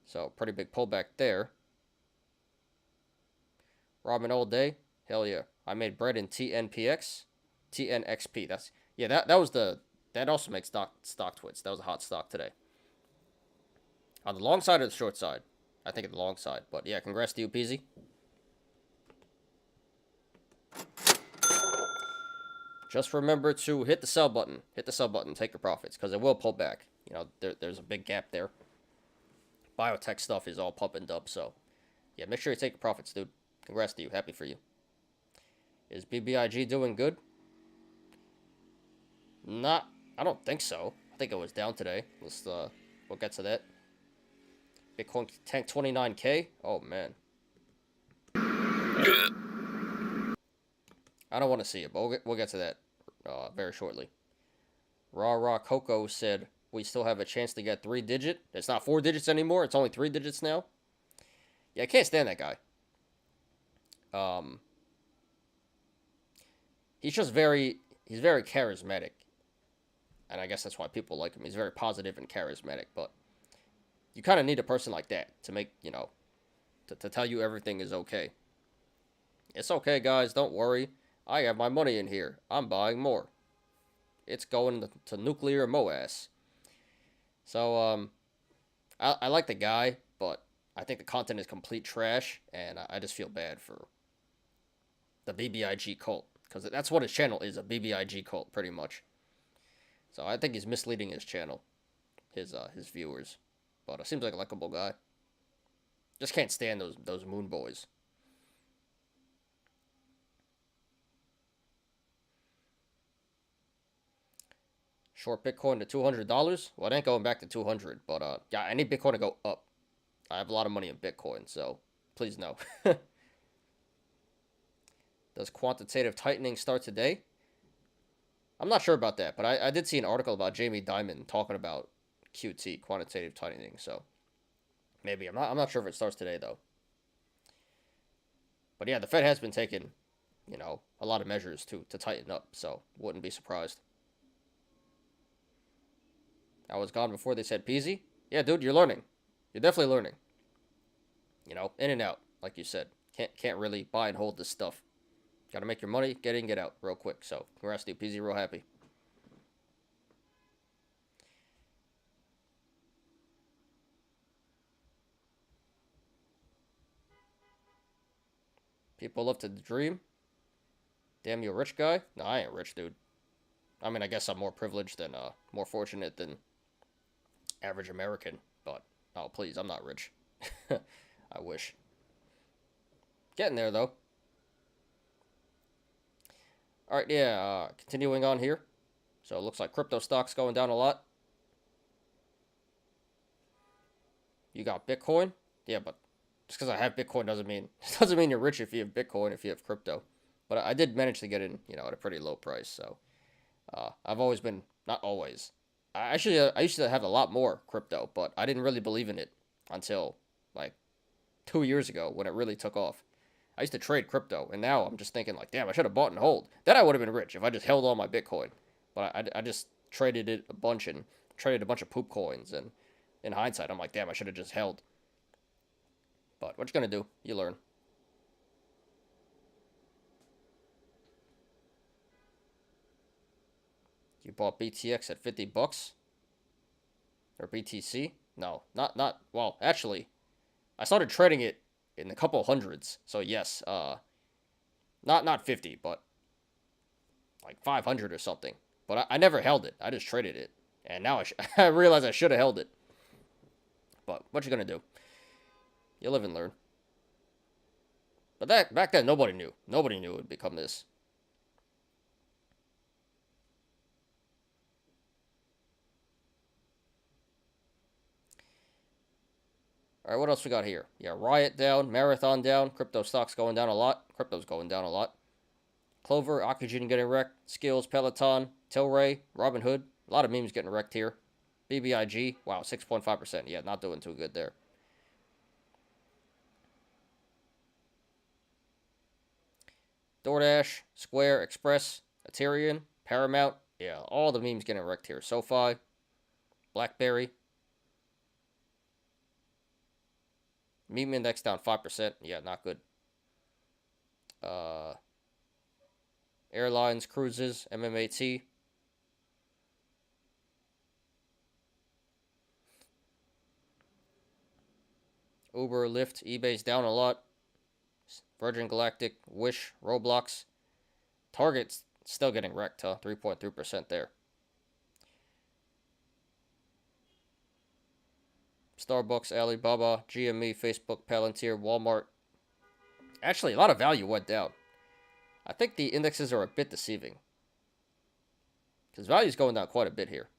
So, pretty big pullback there. Ramen all day. Hell yeah. I made bread in TNPX. TNXP. That also makes StockTwits. That was a hot stock today. On the long side or the short side? I think the long side. But yeah, congrats to you, Peasy. Just remember to hit the sell button. Hit the sell button. Take your profits, because it will pull back. You know, there's a big gap there. Biotech stuff is all pumping up, so yeah, make sure you take your profits, dude. Congrats to you. Happy for you. Is BBIG doing good? I don't think so. I think it was down today. We'll get to that. Bitcoin tanked 29K. Oh, man. I don't want to see it, but we'll get to that very shortly. Raw Coco said, we still have a chance to get 3-digit. It's not 4 digits anymore. It's only 3 digits now. Yeah, I can't stand that guy. He's very charismatic. And I guess that's why people like him. He's very positive and charismatic, but you kind of need a person like that to make, you know, to tell you everything is okay. It's okay, guys. Don't worry. I have my money in here. I'm buying more. It's going to nuclear MOAS. So, I like the guy, but I think the content is complete trash, and I just feel bad for the BBIG cult, because that's what his channel is, a BBIG cult, pretty much. So I think he's misleading his channel, his viewers. But it seems like a likable guy. Just can't stand those moon boys. Short Bitcoin to $200. Well, it ain't going back to 200, but yeah, I need Bitcoin to go up. I have a lot of money in Bitcoin, so please no. Does quantitative tightening start today? I'm not sure about that, but I did see an article about Jamie Dimon talking about QT, quantitative tightening, so maybe. I'm not sure if it starts today, though. But yeah, the Fed has been taking, you know, a lot of measures to tighten up, so wouldn't be surprised. I was gone before they said Peasy. Yeah, dude, you're learning. You're definitely learning. You know, in and out, like you said. Can't really buy and hold this stuff. Gotta make your money, get in, get out real quick. So, congrats to you, PZ, real happy. People love to dream. Damn, you a rich guy? No, I ain't rich, dude. I mean, I guess I'm more privileged than, more fortunate than average American. But, oh, please, I'm not rich. I wish. Getting there, though. Alright, yeah, continuing on here. So, it looks like crypto stocks going down a lot. You got Bitcoin? Yeah, but just because I have Bitcoin doesn't mean you're rich if you have Bitcoin, if you have crypto. But I did manage to get in, you know, at a pretty low price. So I've always been, not always. I used to have a lot more crypto, but I didn't really believe in it until like 2 years ago when it really took off. I used to trade crypto, and now I'm just thinking like, damn, I should have bought and hold. Then I would have been rich if I just held all my Bitcoin. But I just traded it a bunch and traded a bunch of poop coins, and in hindsight, I'm like, damn, I should have just held. But what you gonna do? You learn. You bought BTX at $50? Or BTC? No, not well, actually, I started trading it in a couple hundreds. So yes, not 50, but like 500 or something. But I never held it. I just traded it. And now I realize I should have held it. But what you gonna do? You live and learn. But back then, nobody knew. Nobody knew it would become this. All right, what else we got here? Yeah, Riot down, Marathon down, crypto stocks going down a lot. Crypto's going down a lot. Clover, Oxygen getting wrecked. Skills, Peloton, Tilray, Robinhood. A lot of memes getting wrecked here. BBIG, wow, 6.5%. Yeah, not doing too good there. DoorDash, Square, Express, Ethereum, Paramount. Yeah, all the memes getting wrecked here. SoFi, BlackBerry. Meme index down 5%. Yeah, not good. Airlines, cruises, MMAT. Uber, Lyft, eBay's down a lot. Virgin Galactic, Wish, Roblox. Target's still getting wrecked, huh? 3.3% there. Starbucks, Alibaba, GME, Facebook, Palantir, Walmart. Actually, a lot of value went down. I think the indexes are a bit deceiving. Because value is going down quite a bit here.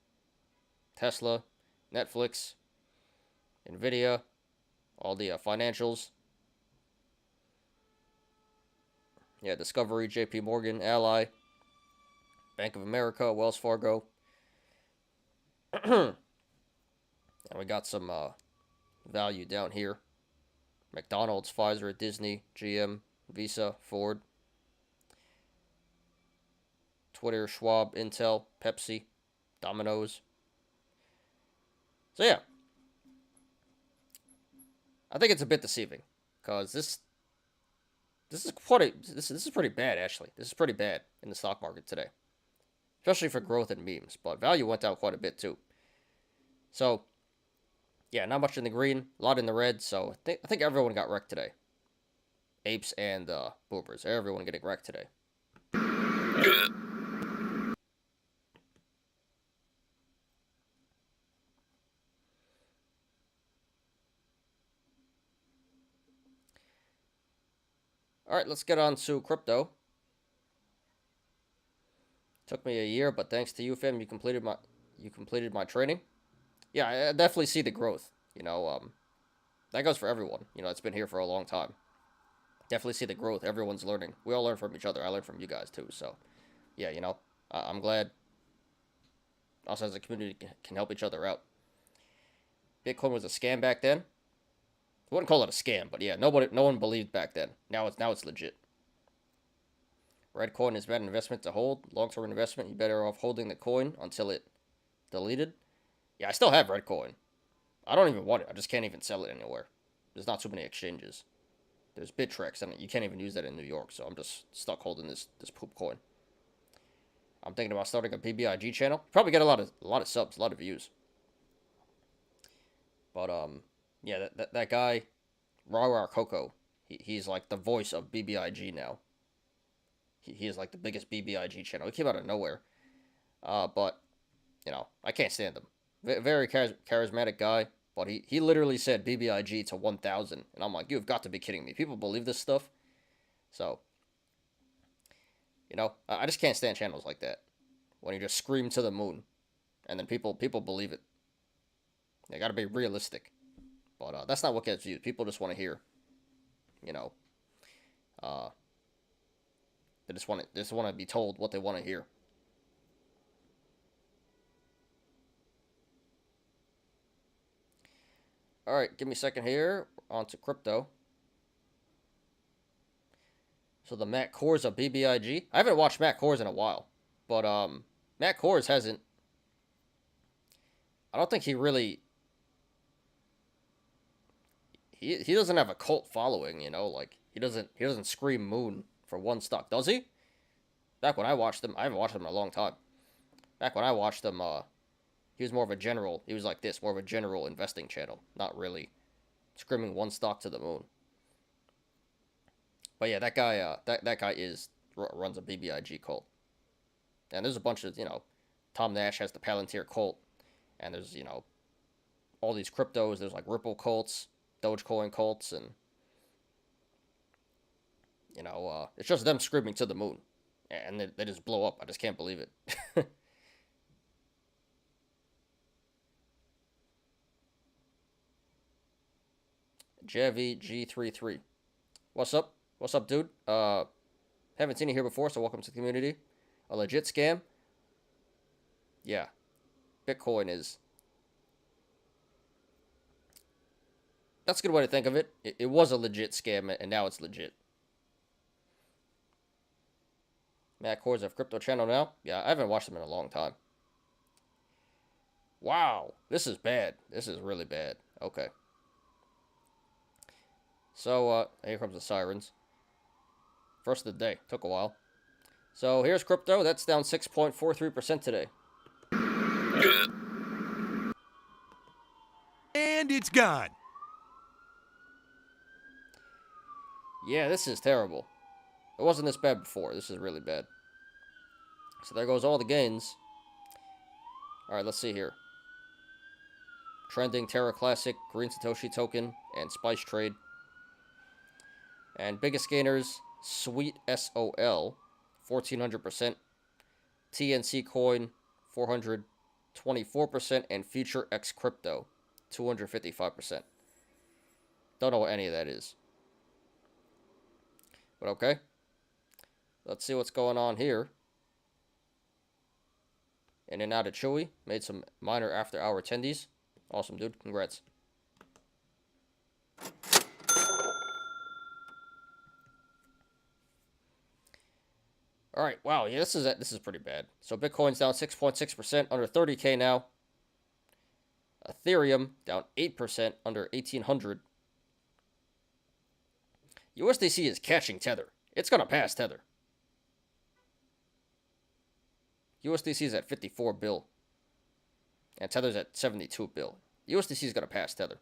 Tesla, Netflix, Nvidia, all the financials. Yeah, Discovery, JP Morgan, Ally, Bank of America, Wells Fargo. And we got some value down here. McDonald's, Pfizer, Disney, GM, Visa, Ford, Twitter, Schwab, Intel, Pepsi, Domino's. So yeah, I think it's a bit deceiving because this is pretty bad actually. This is pretty bad in the stock market today, especially for growth and memes. But value went down quite a bit too. So yeah, not much in the green, a lot in the red. So I think everyone got wrecked today. Apes and boomers, everyone getting wrecked today. All right, let's get on to crypto. Took me a year, but thanks to you, fam, you completed my training. Yeah, I definitely see the growth. You know, that goes for everyone. You know, it's been here for a long time. Definitely see the growth. Everyone's learning. We all learn from each other. I learn from you guys too. So, yeah, you know, I'm glad us as a community can help each other out. Bitcoin was a scam back then. I wouldn't call it a scam, but yeah, no one believed back then. Now it's legit. Red coin is bad investment to hold. Long-term investment, you're better off holding the coin until it deleted. Yeah, I still have red coin. I don't even want it. I just can't even sell it anywhere. There's not too many exchanges. There's Bittrex, and you can't even use that in New York, so I'm just stuck holding this poop coin. I'm thinking about starting a BBIG channel. Probably get a lot of subs, a lot of views. But yeah, that guy, Raw Coco, he's like the voice of BBIG now. He is like the biggest BBIG channel. He came out of nowhere. But you know, I can't stand him. Very charismatic guy, but he literally said BBIG to 1,000, and I'm like, you've got to be kidding me. People believe this stuff. So, you know, I just can't stand channels like that when you just scream to the moon, and then people believe it. They got to be realistic, but that's not what gets views. People just want to hear, you know, they just want to be told what they want to hear. All right, give me a second here. On to crypto. So the Matt Kors of BBIG. I haven't watched Matt Kors in a while, but Matt Kors hasn't. I don't think he really. He doesn't have a cult following, you know. Like he doesn't scream moon for one stock, does he? Back when I watched him, I haven't watched him in a long time. Back when I watched him, he was more of a general. He was like this, more of a general investing channel, not really screaming one stock to the moon. But yeah, that guy, that guy runs a BBIG cult, and there's a bunch of, you know, Tom Nash has the Palantir cult, and there's, you know, all these cryptos. There's like Ripple cults, Dogecoin cults, and you know, it's just them screaming to the moon, and they just blow up. I just can't believe it. Javi G33. What's up? What's up, dude? Haven't seen you here before, so welcome to the community. A legit scam? Yeah. Bitcoin is... That's a good way to think of it. It was a legit scam, and now it's legit. Matt Kors have crypto channel now? Yeah, I haven't watched them in a long time. Wow. This is bad. This is really bad. Okay. So, here comes the sirens. First of the day. Took a while. So, here's crypto. That's down 6.43% today. And it's gone. Yeah, this is terrible. It wasn't this bad before. This is really bad. So, there goes all the gains. Alright, let's see here. Trending Terra Classic, Green Satoshi Token, and Spice Trade. And biggest gainers, Sweet SOL, 1,400%. TNC Coin, 424%. And Future X Crypto, 255%. Don't know what any of that is. But okay. Let's see what's going on here. In and out of Chewy. Made some minor after-hour attendees. Awesome, dude. Congrats. All right, wow, yeah, this is pretty bad. So Bitcoin's down 6.6%, under 30K now. Ethereum down 8%, under 1,800. USDC is catching Tether. It's gonna pass Tether. USDC is at 54 bill, and Tether's at 72 bill. USDC is gonna pass Tether.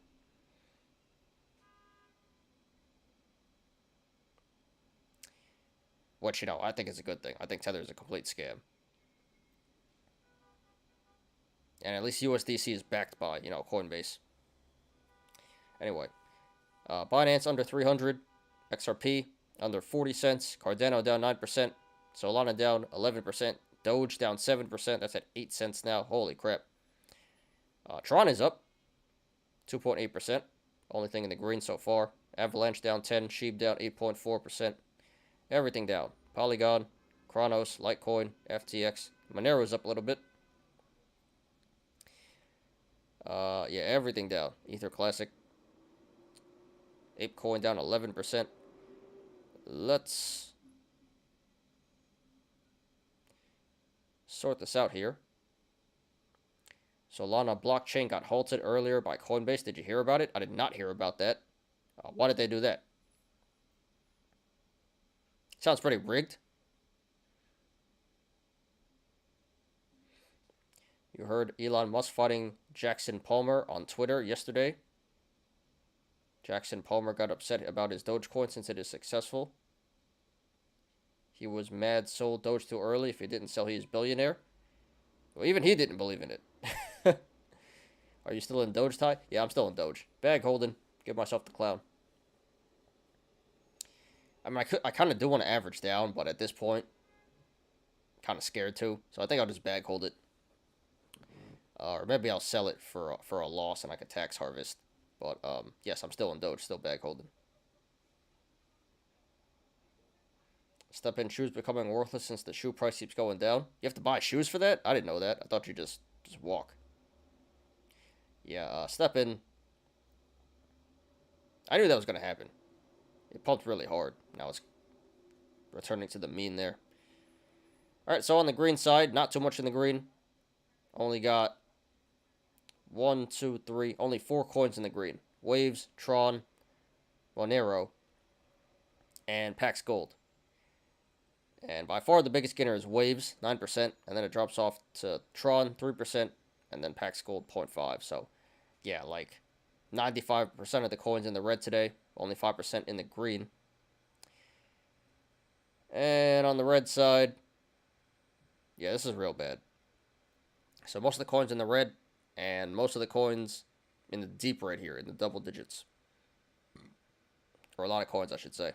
Which, you know, I think is a good thing. I think Tether is a complete scam. And at least USDC is backed by, you know, Coinbase. Anyway. Binance under 300. XRP under 40 cents. Cardano down 9%. Solana down 11%. Doge down 7%. That's at 8 cents now. Holy crap. Tron is up 2.8%. Only thing in the green so far. Avalanche down 10. Sheep down 8.4%. Everything down. Polygon, Chronos, Litecoin, FTX. Monero's up a little bit. Yeah, everything down. Ether Classic. ApeCoin down 11%. Let's sort this out here. Solana blockchain got halted earlier by Coinbase. Did you hear about it? I did not hear about that. Why did they do that? Sounds pretty rigged. You heard Elon Musk fighting Jackson Palmer on Twitter yesterday. Jackson Palmer got upset about his Dogecoin since it is successful. He was mad sold Doge too early. If he didn't sell, he is billionaire. Well, even he didn't believe in it. Are you still in Doge, Ty? Yeah, I'm still in Doge. Bag holding. Give myself the clown. I mean, I kind of do want to average down, but at this point, kind of scared too. So I think I'll just bag hold it. Or maybe I'll sell it for a loss and I can tax harvest. But yes, I'm still in Doge, still bag holding. Step-in shoes becoming worthless since the shoe price keeps going down. You have to buy shoes for that? I didn't know that. I thought you just walk. Yeah, step-in. I knew that was going to happen. It pumped really hard. Now it's returning to the mean there. Alright, so on the green side, not too much in the green. Only got 1, 2, 3, only 4 coins in the green. Waves, Tron, Monero, and Pax Gold. And by far the biggest gainer is Waves, 9%, and then it drops off to Tron, 3%, and then Pax Gold, 0.5%. So, yeah, like 95% of the coins in the red today, only 5% in the green. And on the red side, yeah, this is real bad. So most of the coins in the red, and most of the coins in the deep red here, in the double digits. Or a lot of coins, I should say.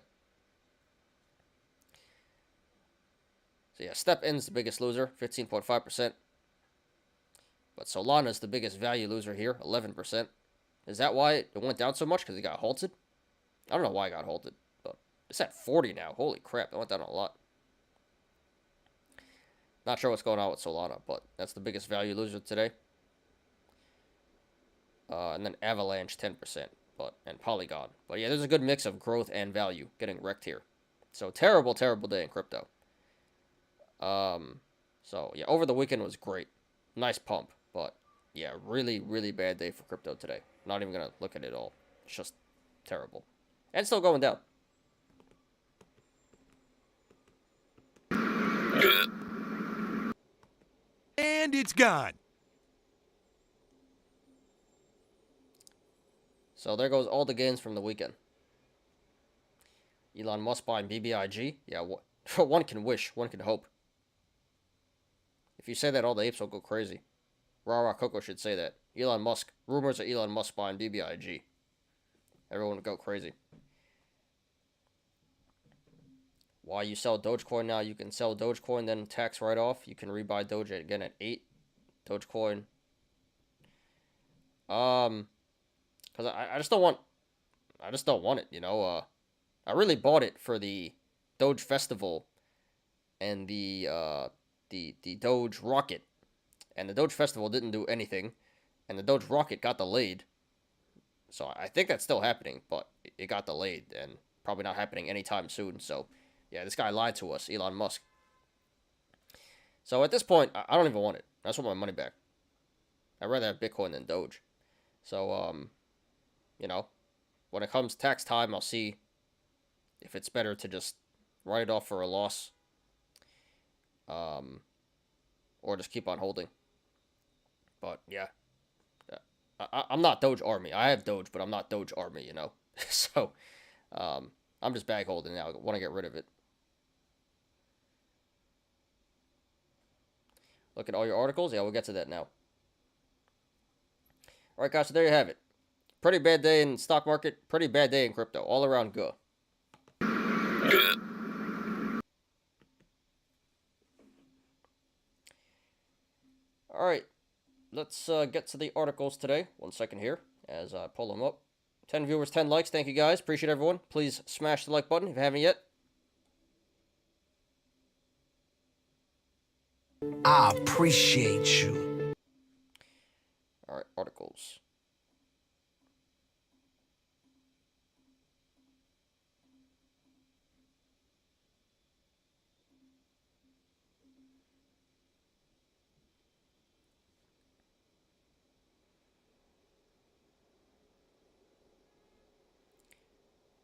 So yeah, Step-in's the biggest loser, 15.5%. But Solana's the biggest value loser here, 11%. Is that why it went down so much? Because it got halted? I don't know why it got halted, but it's at 40 now. Holy crap, it went down a lot. Not sure what's going on with Solana, but that's the biggest value loser today. And then Avalanche, 10%, and Polygon. But yeah, there's a good mix of growth and value getting wrecked here. So terrible, terrible day in crypto. So yeah, over the weekend was great. Nice pump, but yeah, really, really bad day for crypto today. Not even gonna look at it all. It's just terrible. And still going down. And it's gone. So there goes all the gains from the weekend. Elon Musk buying BBIG? Yeah, one can wish, one can hope. If you say that, all the apes will go crazy. Rara Coco should say that. Elon Musk. Rumors of Elon Musk buying BBIG. Everyone would go crazy. Why you sell Dogecoin now? You can sell Dogecoin, then tax write-off. You can rebuy Doge again at 8. Dogecoin. Because I just don't want... I just don't want it, you know? I really bought it for the Doge Festival and the Doge Rocket. And the Doge Festival didn't do anything. And the Doge Rocket got delayed. So I think that's still happening, but it got delayed and probably not happening anytime soon. So, yeah, this guy lied to us, Elon Musk. So at this point, I don't even want it. I just want my money back. I'd rather have Bitcoin than Doge. So, you know, when it comes tax time, I'll see if it's better to just write it off for a loss. Or just keep on holding. But, yeah. I'm not Doge Army. I have Doge, but I'm not Doge Army, you know? So, I'm just bag holding now. I want to get rid of it. Look at all your articles. Yeah, we'll get to that now. Alright, guys, so there you have it. Pretty bad day in stock market. Pretty bad day in crypto. All around go. Alright. Let's get to the articles today. 1 second here as I pull them up. 10 viewers, 10 likes. Thank you, guys. Appreciate everyone. Please smash the like button if you haven't yet. I appreciate you. All right, articles.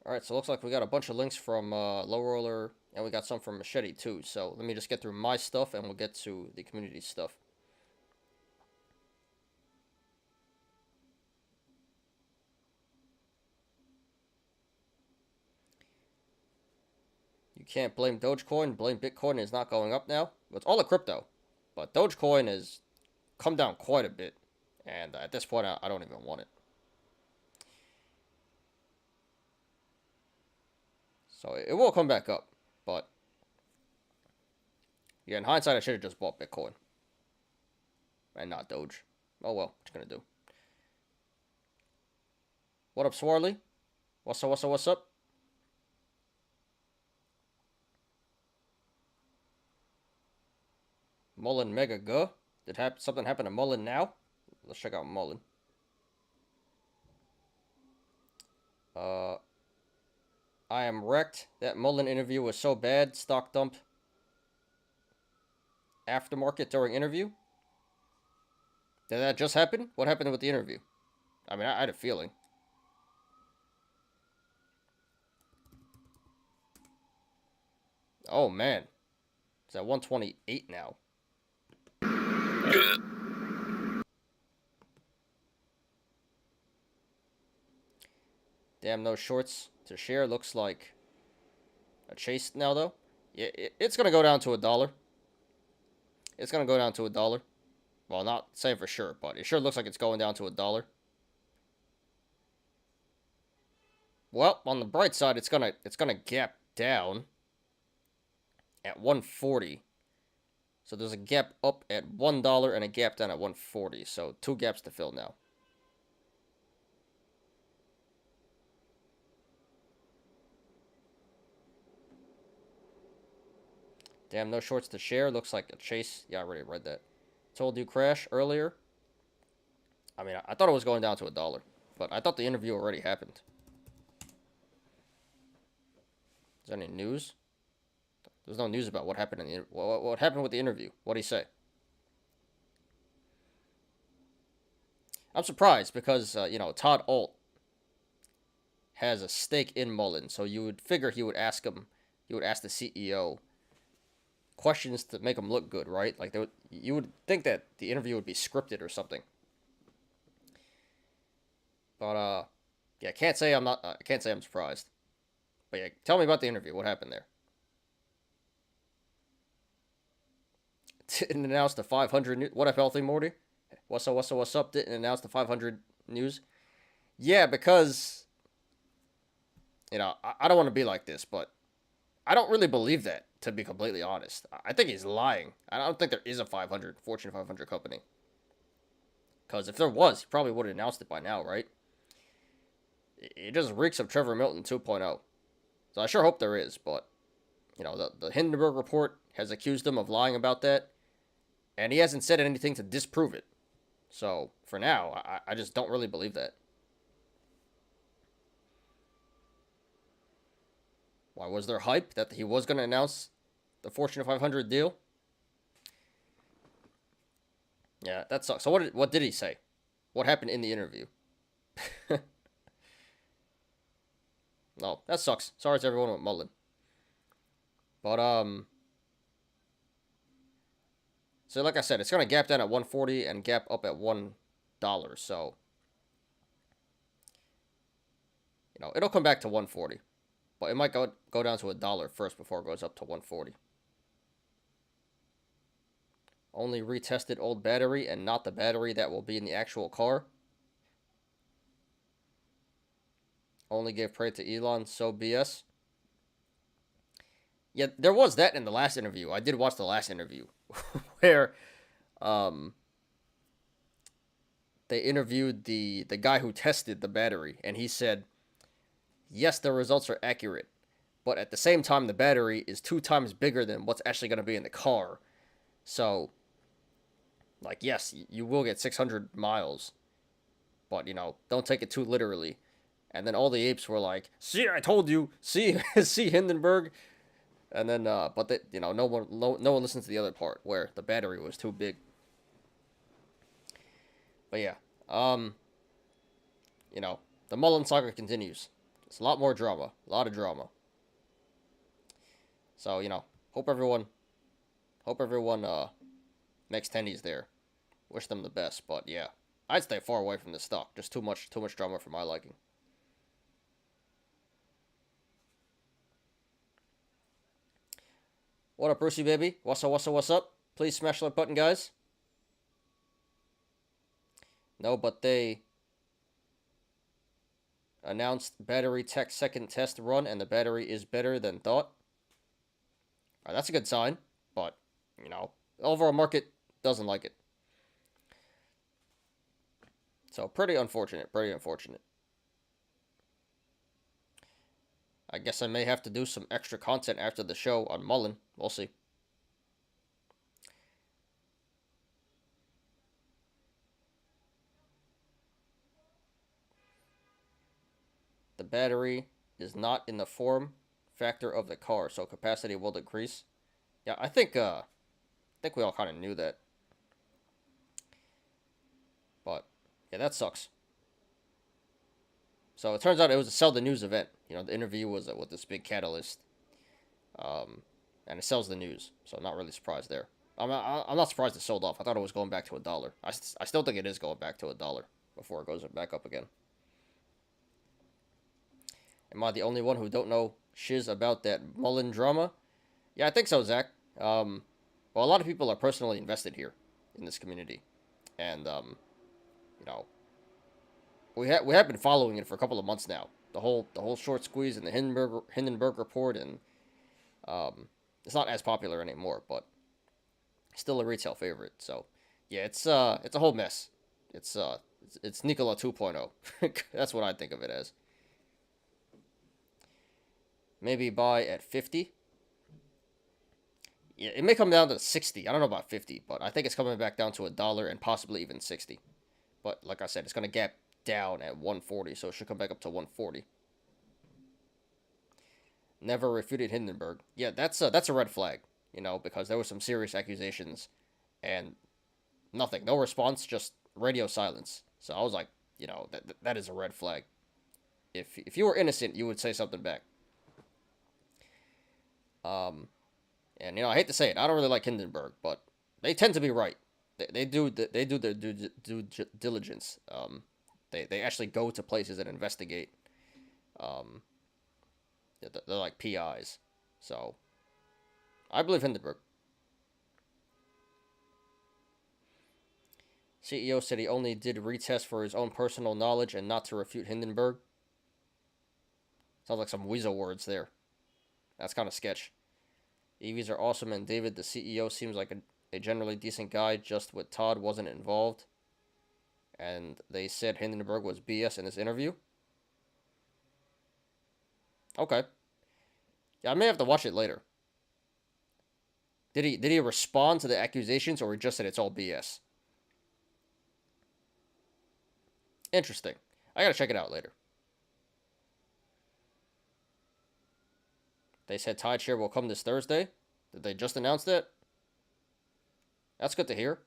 Alright, so it looks like we got a bunch of links from Low Roller, and we got some from Machete too. So let me just get through my stuff, and we'll get to the community stuff. You can't blame Dogecoin. Blame Bitcoin is not going up now. It's all a crypto. But Dogecoin has come down quite a bit. And at this point, I don't even want it. So it will come back up. But yeah, in hindsight, I should have just bought Bitcoin. And not Doge. Oh well, what you gonna do? What up, Swarley? What's up? Mullen Mega Guh. Did something happen to Mullen now? Let's check out Mullen. I am wrecked. That Mullen interview was so bad. Stock dump. Aftermarket during interview. Did that just happen? What happened with the interview? I mean, I had a feeling. Oh, man. It's at 128 now. Damn, no shorts to share. Looks like a chase now, though. Yeah, it's going to go down to $1. It's going to go down to $1. Well, not saying for sure, but it sure looks like it's going down to $1. Well, on the bright side, it's gonna gap down at 140. So there's a gap up at $1 and a gap down at 140. So 2 gaps to fill now. Damn, no shorts to share. Looks like a chase. Yeah, I already read that. Told you crash earlier. I mean, I thought it was going down to $1, but I thought the interview already happened. Is there any news? There's no news about what happened in the what happened with the interview. What did he say? I'm surprised because you know, Todd Alt has a stake in Mullen, so you would figure he would ask him. He would ask the CEO questions to make him look good, right? Like you would think that the interview would be scripted or something. But yeah, I can't say I'm surprised. But yeah, tell me about the interview. What happened there? Didn't announce the 500 news. What up, Healthy Morty? What's up? Didn't announce the 500 news. Yeah, because you know, I don't want to be like this, but I don't really believe that, to be completely honest. I think he's lying. I don't think there is a Fortune 500 company. Because if there was, he probably would have announced it by now, right? It just reeks of Trevor Milton 2.0. So I sure hope there is, but, you know, the Hindenburg report has accused him of lying about that, and he hasn't said anything to disprove it. So, for now, I just don't really believe that. Why was there hype that he was going to announce the Fortune 500 deal? Yeah, that sucks. So what did he say? What happened in the interview? No, that sucks. Sorry to everyone with Mullen. But so like I said, it's gonna gap down at 140 and gap up at $1. So you know, it'll come back to 140. But it might go down to $1 first before it goes up to 140. Only retested old battery and not the battery that will be in the actual car. Only gave praise to Elon, so BS. Yeah, there was that in the last interview. I did watch the last interview where they interviewed the guy who tested the battery, and he said, yes, the results are accurate, but at the same time, the battery is 2 times bigger than what's actually going to be in the car. So, like, yes, you will get 600 miles, but, you know, don't take it too literally. And then all the apes were like, see, I told you, see, see Hindenburg. And then, but they, you know, no one listened to the other part where the battery was too big. But yeah, you know, the Mullen saga continues. It's a lot more drama. A lot of drama. So, hope everyone makes tendies there. Wish them the best, but yeah. I'd stay far away from this stock. Just too much drama for my liking. What up, Brucey baby? What's up? Please smash the like button, guys. No, but they announced battery tech second test run, and the battery is better than thought. All right, that's a good sign, but, the overall market doesn't like it. So, pretty unfortunate. I guess I may have to do some extra content after the show on Mullen. We'll see. The battery is not in the form factor of the car, so capacity will decrease. Yeah, I think we all kind of knew that. But yeah, that sucks. So it turns out it was a sell the news event. The interview was with this big catalyst, and it sells the news. So I'm not really surprised there. I'm not surprised it sold off. I thought it was going back to $1. I still think it is going back to $1 before it goes back up again. Am I the only one who don't know shiz about that Mullen drama? Yeah, I think so, Zach. Well, a lot of people are personally invested here in this community, and we have been following it for a couple of months now. The whole short squeeze and the Hindenburg report, and it's not as popular anymore, but still a retail favorite. So yeah, it's a whole mess. It's Nikola 2.0. That's what I think of it as. Maybe buy at 50. Yeah, it may come down to 60. I don't know about 50, but I think it's coming back down to $1 and possibly even 60. But like I said, it's going to gap down at 140, so it should come back up to 140. Never refuted Hindenburg. Yeah, that's a red flag, because there were some serious accusations and nothing. No response, just radio silence. So I was like, that is a red flag. If you were innocent, you would say something back. And I hate to say it, I don't really like Hindenburg, but they tend to be right. They do their due diligence. They actually go to places and investigate. They're like PIs, so I believe Hindenburg. CEO said he only did retest for his own personal knowledge and not to refute Hindenburg. Sounds like some weasel words there. That's kind of sketch. EVs are awesome, and David, the CEO, seems like a generally decent guy, just with Todd wasn't involved. And they said Hindenburg was BS in this interview. Okay. Yeah, I may have to watch it later. Did he respond to the accusations, or he just said it's all BS? Interesting. I gotta check it out later. They said TideShare will come this Thursday. Did they just announce that? That's good to hear.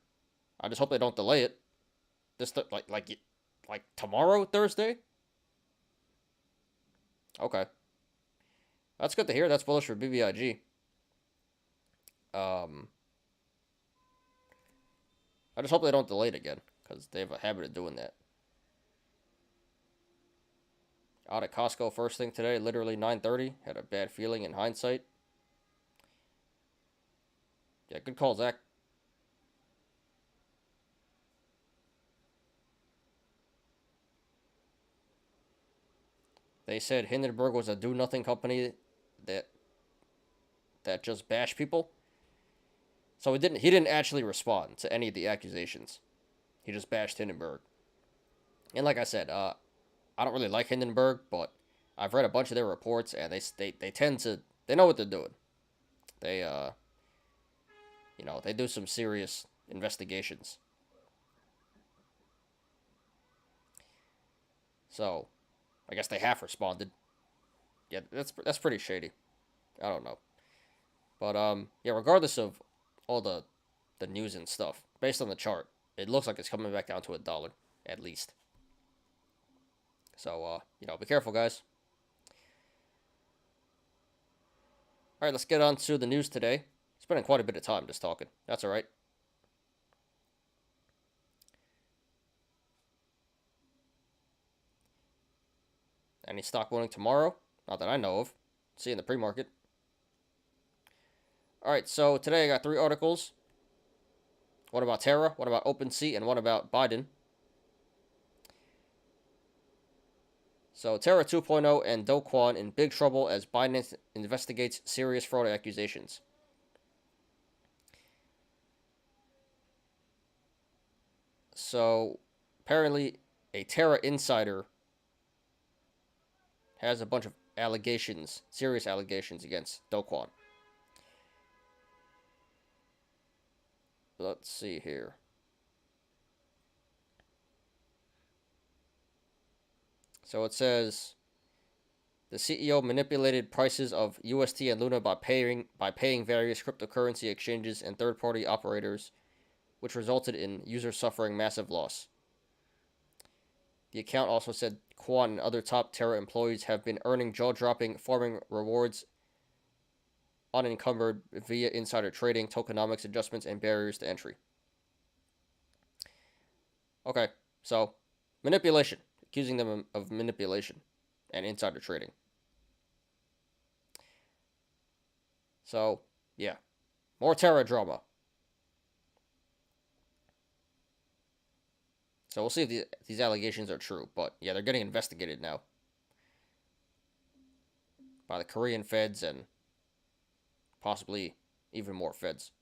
I just hope they don't delay it. Like tomorrow, Thursday? Okay. That's good to hear. That's bullish for BBIG. I just hope they don't delay it again, because they have a habit of doing that. Out at Costco first thing today, literally 9:30. Had a bad feeling in hindsight. Yeah, good call, Zach. They said Hindenburg was a do-nothing company that just bashed people. So he didn't actually respond to any of the accusations. He just bashed Hindenburg. And like I said, I don't really like Hindenburg, but I've read a bunch of their reports, and they tend to, they know what they're doing. They they do some serious investigations. So, I guess they have responded. Yeah, that's pretty shady. I don't know. But yeah, regardless of all the news and stuff, based on the chart, it looks like it's coming back down to $1 at least. So be careful, guys. All right, let's get on to the news today. Spending quite a bit of time just talking. That's all right. Any stock warning tomorrow? Not that I know of. See you in the pre-market. All right, so today I got 3 articles. One about Terra, one about OpenSea, and one about Biden. So Terra 2.0 and Do Kwon in big trouble as Biden investigates serious fraud accusations. So apparently a Terra insider has a bunch of allegations, serious allegations against Do Kwon. Let's see here. So it says the CEO manipulated prices of UST and Luna by paying various cryptocurrency exchanges and third-party operators, which resulted in users suffering massive loss. The account also said Kwon and other top Terra employees have been earning jaw-dropping farming rewards unencumbered via insider trading, tokenomics adjustments, and barriers to entry. Okay, so manipulation. Accusing them of manipulation and insider trading. So, yeah. More Terra drama. So we'll see if these allegations are true. But, yeah, they're getting investigated now. By the Korean feds and possibly even more feds.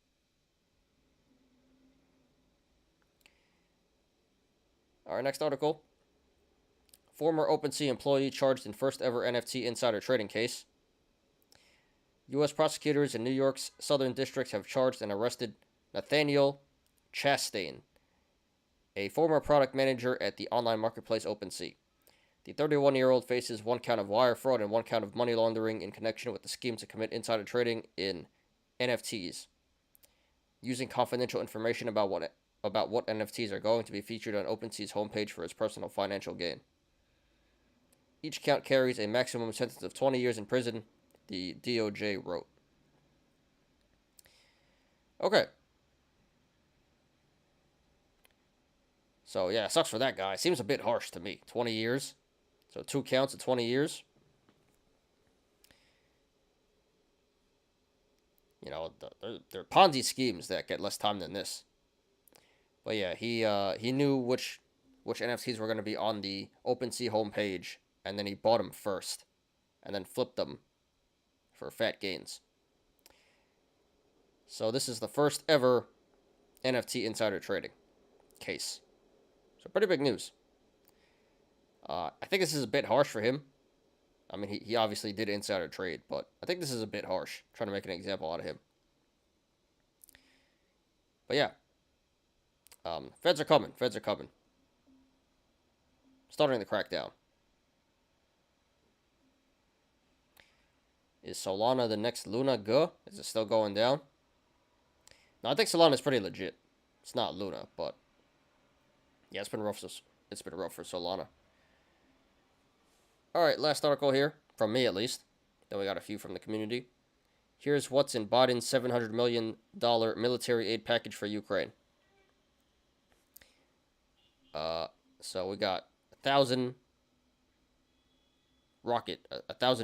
Our next article. Former OpenSea employee charged in first ever NFT insider trading case. U.S. prosecutors in New York's Southern District have charged and arrested Nathaniel Chastain, a former product manager at the online marketplace OpenSea. The 31-year-old faces 1 count of wire fraud and 1 count of money laundering in connection with the scheme to commit insider trading in NFTs, using confidential information about what NFTs are going to be featured on OpenSea's homepage for his personal financial gain. Each count carries a maximum sentence of 20 years in prison, the DOJ wrote. Okay. So, yeah, sucks for that guy. Seems a bit harsh to me. 20 years. So, 2 counts of 20 years. You know, they're Ponzi schemes that get less time than this. But, yeah, he knew which NFTs were going to be on the OpenSea homepage, and then he bought them first, and then flipped them for fat gains. So this is the first ever NFT insider trading case. So pretty big news. I think this is a bit harsh for him. I mean, he obviously did insider trade, but I think this is a bit harsh, trying to make an example out of him. But yeah. Feds are coming. Feds are coming. Starting the crackdown. Is Solana the next Luna go? Is it still going down? No, I think Solana is pretty legit. It's not Luna, but yeah, it's been rough. It's been rough for Solana. All right, last article here from me at least. Then we got a few from the community. Here's what's in Biden's $700 million military aid package for Ukraine. So we got 1,000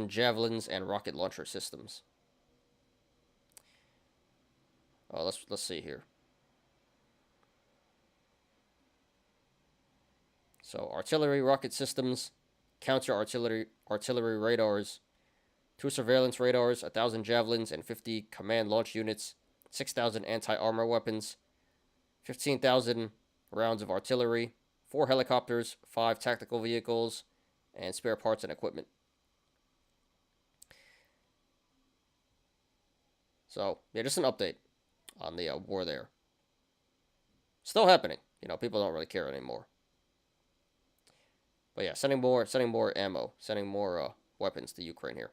javelins and rocket launcher systems. Let's see here. So artillery rocket systems, counter artillery radars, 2 surveillance radars, 1,000 javelins and 50 command launch units, 6,000 anti-armor weapons, 15,000 rounds of artillery, 4 helicopters, 5 tactical vehicles, and spare parts and equipment. So, yeah, just an update on the war there. Still happening. You know, people don't really care anymore. But yeah, sending more ammo, sending more weapons to Ukraine here.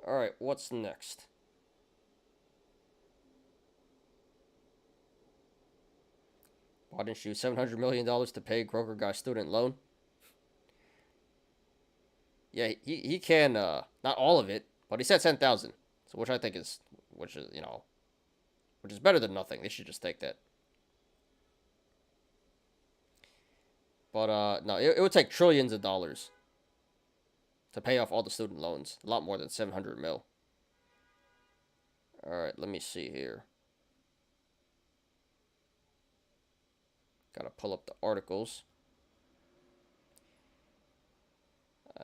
All right, what's next? Biden issued $700 million to pay Kroger guy student loan. Yeah, he can, not all of it, but he said 10,000. So, which I think is, which is, which is better than nothing. They should just take that. But, no, it would take trillions of dollars to pay off all the student loans. A lot more than 700 mil. Alright, let me see here. Gotta pull up the articles.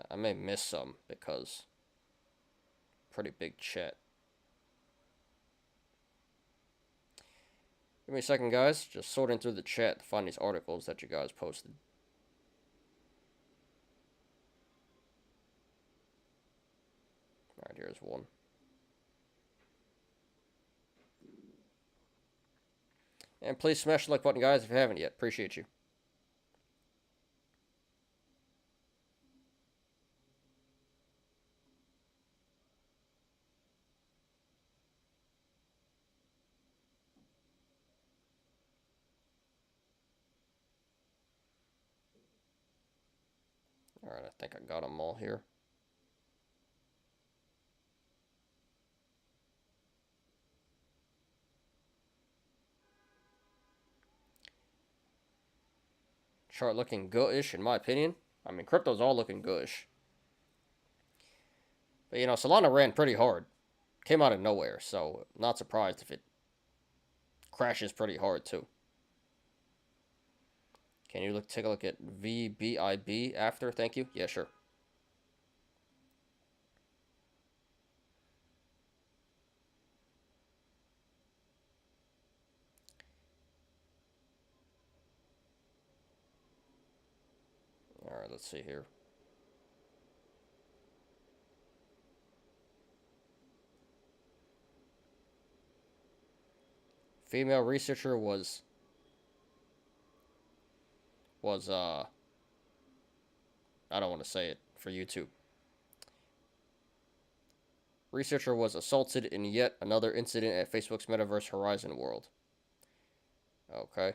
I may miss some because pretty big chat. Give me a second, guys. Just sorting through the chat to find these articles that you guys posted. Alright, here's one. And please smash the like button, guys, if you haven't yet. Appreciate you. Alright, I think I got them all here. Chart looking good-ish, in my opinion. I mean, crypto's all looking good-ish. But, Solana ran pretty hard. Came out of nowhere, so not surprised if it crashes pretty hard, too. Can you take a look at VBIB after? Thank you. Yeah, sure. Alright, let's see here. Female researcher was I don't want to say it for YouTube. Researcher was assaulted in yet another incident at Facebook's Metaverse Horizon World. Okay.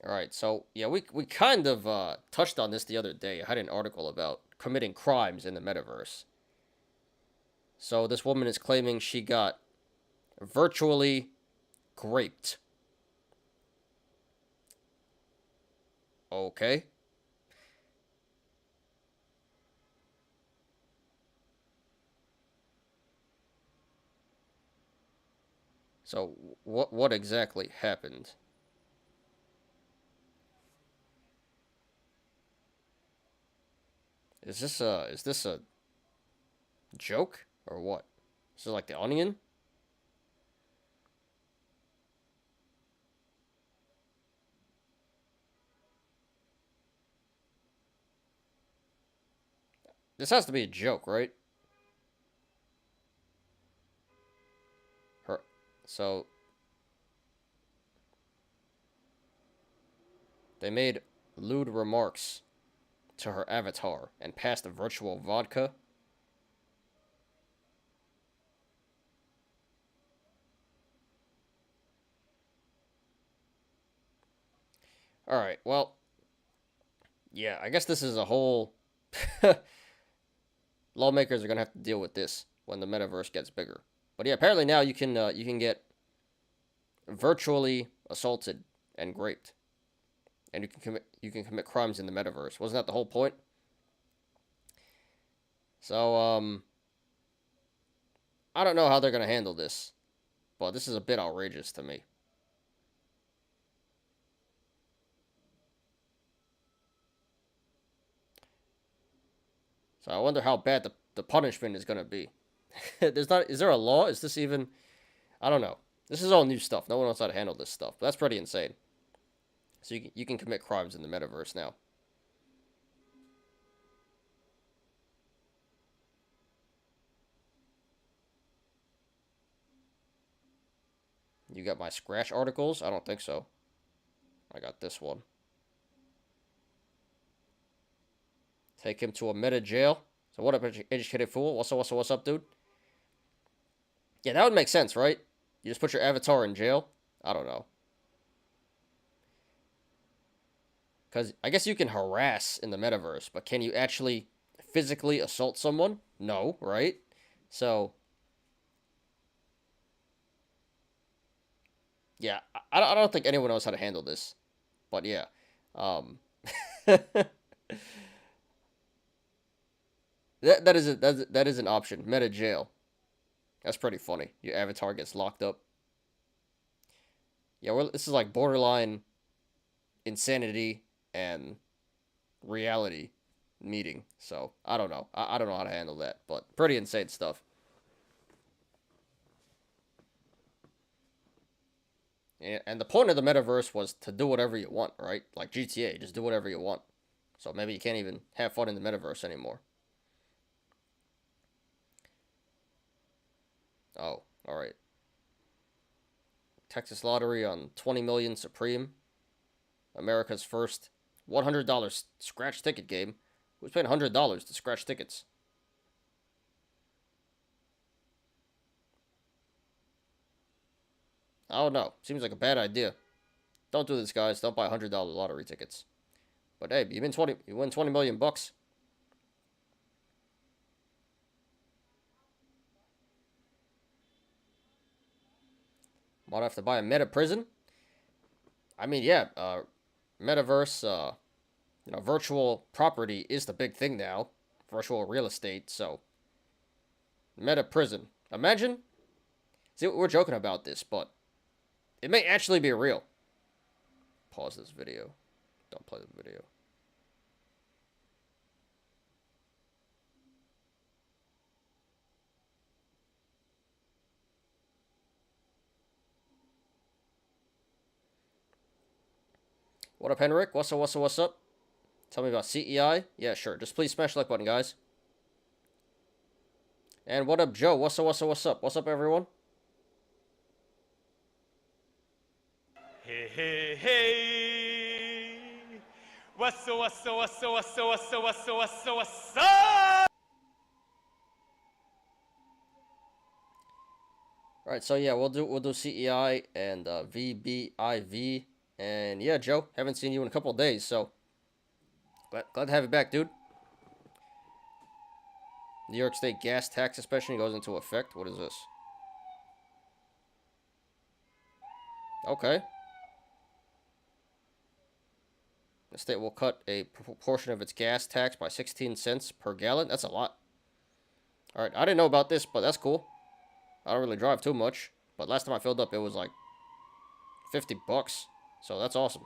Alright, so, yeah, we kind of touched on this the other day. I had an article about committing crimes in the Metaverse. So this woman is claiming she got virtually graped. Okay. So what exactly happened? Is this a joke or what? Is it like The Onion? This has to be a joke, right? So they made lewd remarks to her avatar and passed a virtual vodka. Alright, well, yeah, I guess this is a whole... Lawmakers are going to have to deal with this when the metaverse gets bigger. But yeah, apparently now you can get virtually assaulted and raped. And you can commit crimes in the metaverse. Wasn't that the whole point? So, I don't know how they're going to handle this. But this is a bit outrageous to me. So I wonder how bad the punishment is going to be. Is there a law? Is this even... I don't know. This is all new stuff. No one knows how to handle this stuff. But that's pretty insane. So you can commit crimes in the metaverse now. You got my Scratch articles? I don't think so. I got this one. Take him to a meta jail. So what up, educated fool? What's up, dude? Yeah, that would make sense, right? You just put your avatar in jail? I don't know. Because I guess you can harass in the metaverse, but can you actually physically assault someone? No, right? So, yeah, I don't think anyone knows how to handle this. But yeah. that, that is an option. Meta jail. That's pretty funny. Your avatar gets locked up. Yeah, this is like borderline insanity and reality meeting. So I don't know. I don't know how to handle that, but pretty insane stuff. And the point of the metaverse was to do whatever you want, right? Like GTA, just do whatever you want. So maybe you can't even have fun in the metaverse anymore. Oh, all right. Texas Lottery on 20 million Supreme. America's first $100 scratch ticket game. Who's paying $100 to scratch tickets? I don't know. Seems like a bad idea. Don't do this, guys. Don't buy $100 lottery tickets. But hey, you win 20 million bucks. Might have to buy a meta prison. I mean, yeah, metaverse, virtual property is the big thing now. Virtual real estate, so meta prison. Imagine. See, we're joking about this, but it may actually be real. Pause this video. Don't play the video. What up, Henrik? What's up? Tell me about CEI? Yeah, sure. Just please smash the like button, guys. And what up, Joe? What's up? What's up, everyone? Hey, hey, hey. What's up? All right, so yeah, we'll do CEI and VBIV, and yeah, Joe, haven't seen you in a couple of days, so glad to have you back, dude. New York State gas tax suspension goes into effect. What is this? Okay. The state will cut a portion of its gas tax by 16 cents per gallon. That's a lot. All right, I didn't know about this, but that's cool. I don't really drive too much, but last time I filled up, it was like 50 bucks. So that's awesome.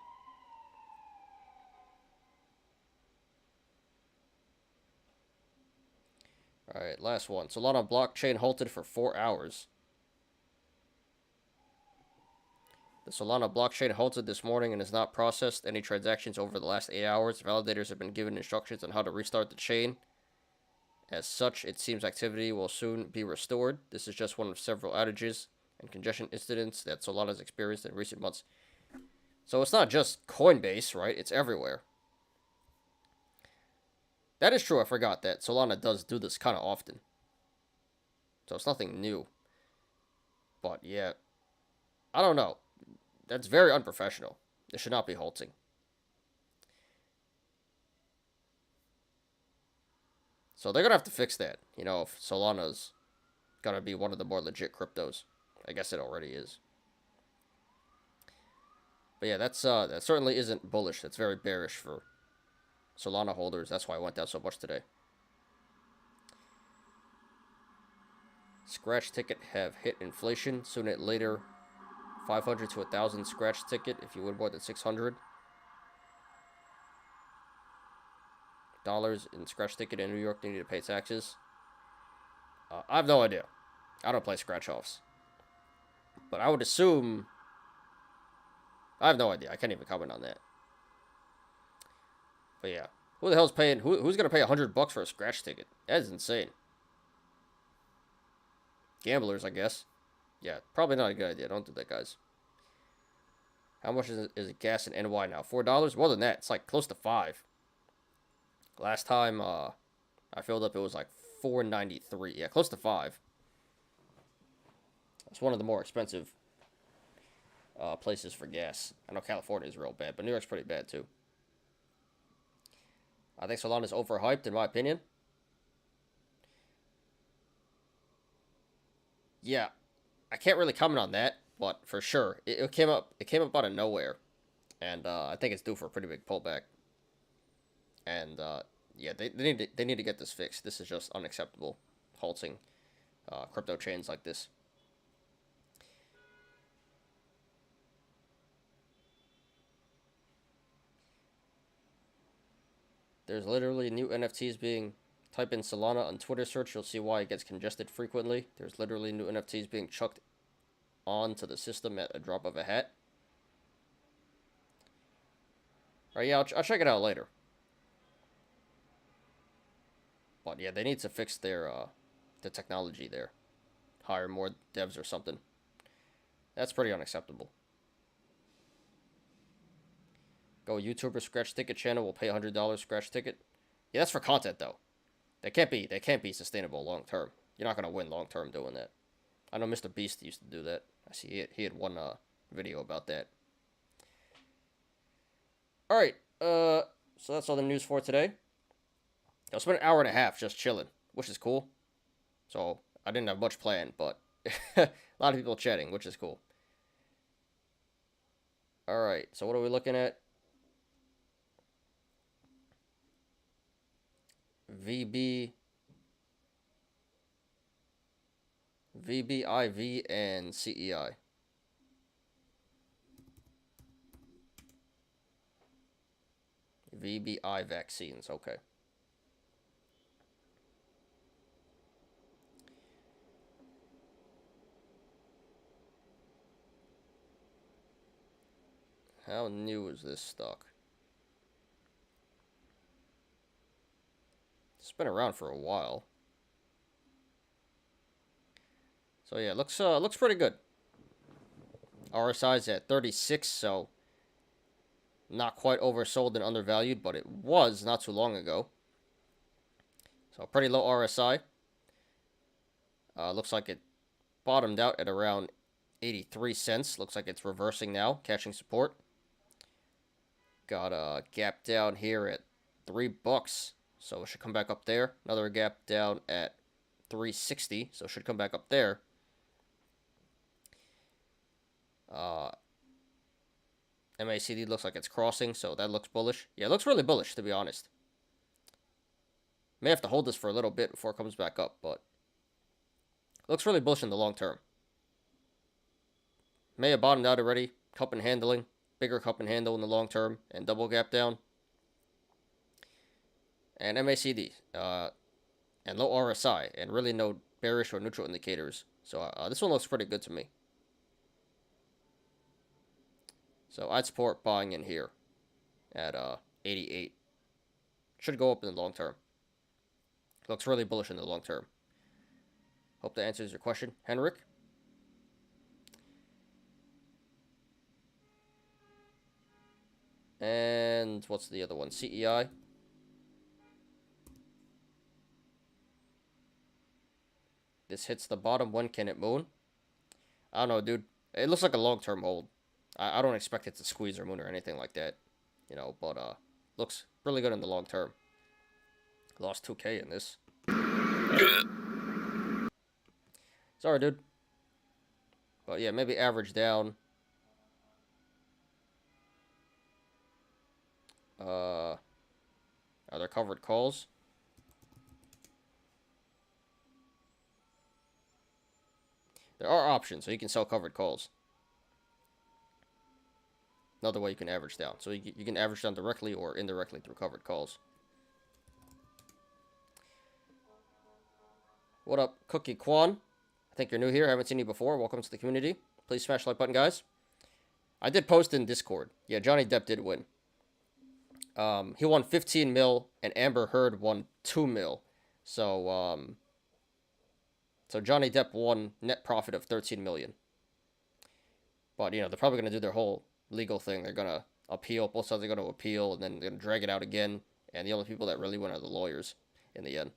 All right, last one. Solana blockchain halted for 4 hours. The Solana blockchain halted this morning and has not processed any transactions over the last 8 hours. Validators have been given instructions on how to restart the chain. As such, it seems activity will soon be restored. This is just one of several outages and congestion incidents that Solana has experienced in recent months. So it's not just Coinbase, right? It's everywhere. That is true. I forgot that Solana does do this kind of often. So it's nothing new. But yeah, I don't know. That's very unprofessional. It should not be halting. So they're going to have to fix that. You know, if Solana's going to be one of the more legit cryptos. I guess it already is. But yeah, that certainly isn't bullish. That's very bearish for Solana holders. That's why it went down so much today. Scratch ticket have hit inflation. Sooner or later, 500 to 1,000 scratch ticket if you win more than $600 in scratch ticket in New York. They need to pay taxes. I have no idea. I don't play scratch offs, but I would assume. I have no idea. I can't even comment on that. But yeah, who the hell's paying? Who's gonna pay $100 for a scratch ticket? That is insane. Gamblers, I guess. Yeah, probably not a good idea. Don't do that, guys. How much is gas in NY now? $4? More than that. It's like close to $5. Last time I filled up, it was like $4.93. Yeah, close to $5. It's one of the more expensive places for gas. I know California is real bad, but New York's pretty bad too. I think Solana's overhyped, in my opinion. Yeah, I can't really comment on that, but for sure, it came up. It came up out of nowhere, and I think it's due for a pretty big pullback. And yeah, they need to get this fixed. This is just unacceptable, halting crypto chains like this. There's literally new NFTs being. Type in Solana on Twitter search, you'll see why it gets congested frequently. There's literally new NFTs being chucked onto the system at a drop of a hat. Alright, yeah, I'll check it out later. But yeah, they need to fix their the technology there. Hire more devs or something. That's pretty unacceptable. Go YouTuber scratch ticket channel will pay $100 scratch ticket. Yeah, that's for content though. They can't be sustainable long term. You're not gonna win long term doing that. I know Mr. Beast used to do that. I see he had one video about that. All right, so that's all the news for today. I spent an hour and a half just chilling, which is cool. So I didn't have much planned, but a lot of people chatting, which is cool. All right, so what are we looking at? VBIV, and CEI. VBI vaccines, okay. How new is this stock? It's been around for a while. So yeah, looks pretty good. RSI's at 36, so not quite oversold and undervalued, but it was not too long ago. So pretty low RSI. Looks like it bottomed out at around 83 cents. Looks like it's reversing now, catching support. Got a gap down here at $3, so it should come back up there. Another gap down at 360, so it should come back up there. MACD looks like it's crossing, so that looks bullish. Yeah, it looks really bullish, to be honest. May have to hold this for a little bit before it comes back up, but it looks really bullish in the long term. May have bottomed out already. Cup and handling. Bigger cup and handle in the long term, and double gap down. And MACD, and low RSI, and really no bearish or neutral indicators. So this one looks pretty good to me. So I'd support buying in here at 88. Should go up in the long term. Looks really bullish in the long term. Hope that answers your question, Henrik. And what's the other one? CEI. This hits the bottom. When can it moon? I don't know, dude. It looks like a long-term hold. I don't expect it to squeeze or moon or anything like that, you know, but looks really good in the long term. Lost 2K in this. Sorry, dude. But yeah, maybe average down. Are there covered calls? There are options, so you can sell covered calls. Another way you can average down. So you can average down directly or indirectly through covered calls. What up, Cookie Kwan? I think you're new here. I haven't seen you before. Welcome to the community. Please smash the like button, guys. I did post in Discord. Yeah, Johnny Depp did win. He won 15 mil, and Amber Heard won 2 mil. So, so Johnny Depp won net profit of 13 million. But, you know, they're probably going to do their whole legal thing. They're going to appeal. Both sides are going to appeal, and then they're going to drag it out again. And the only people that really win are the lawyers in the end.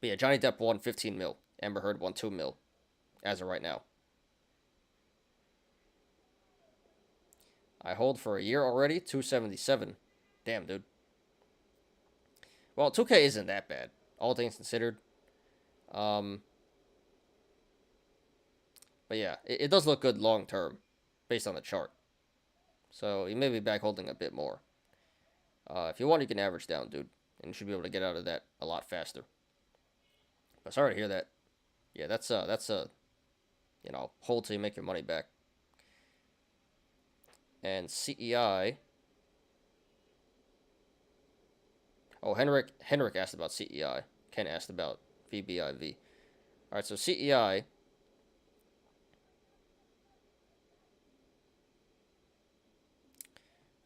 But yeah, Johnny Depp won 15 mil. Amber Heard won 2 mil as of right now. I hold for a year already, 277. Damn, dude. Well, 2K isn't that bad, all things considered. But yeah, it does look good long term, based on the chart. So you may be back holding a bit more. If you want, you can average down, dude, and you should be able to get out of that a lot faster. But sorry to hear that. Yeah, that's a hold till you make your money back. And CEI. Oh, Henrik asked about CEI. Ken asked about VBIV. All right, so CEI.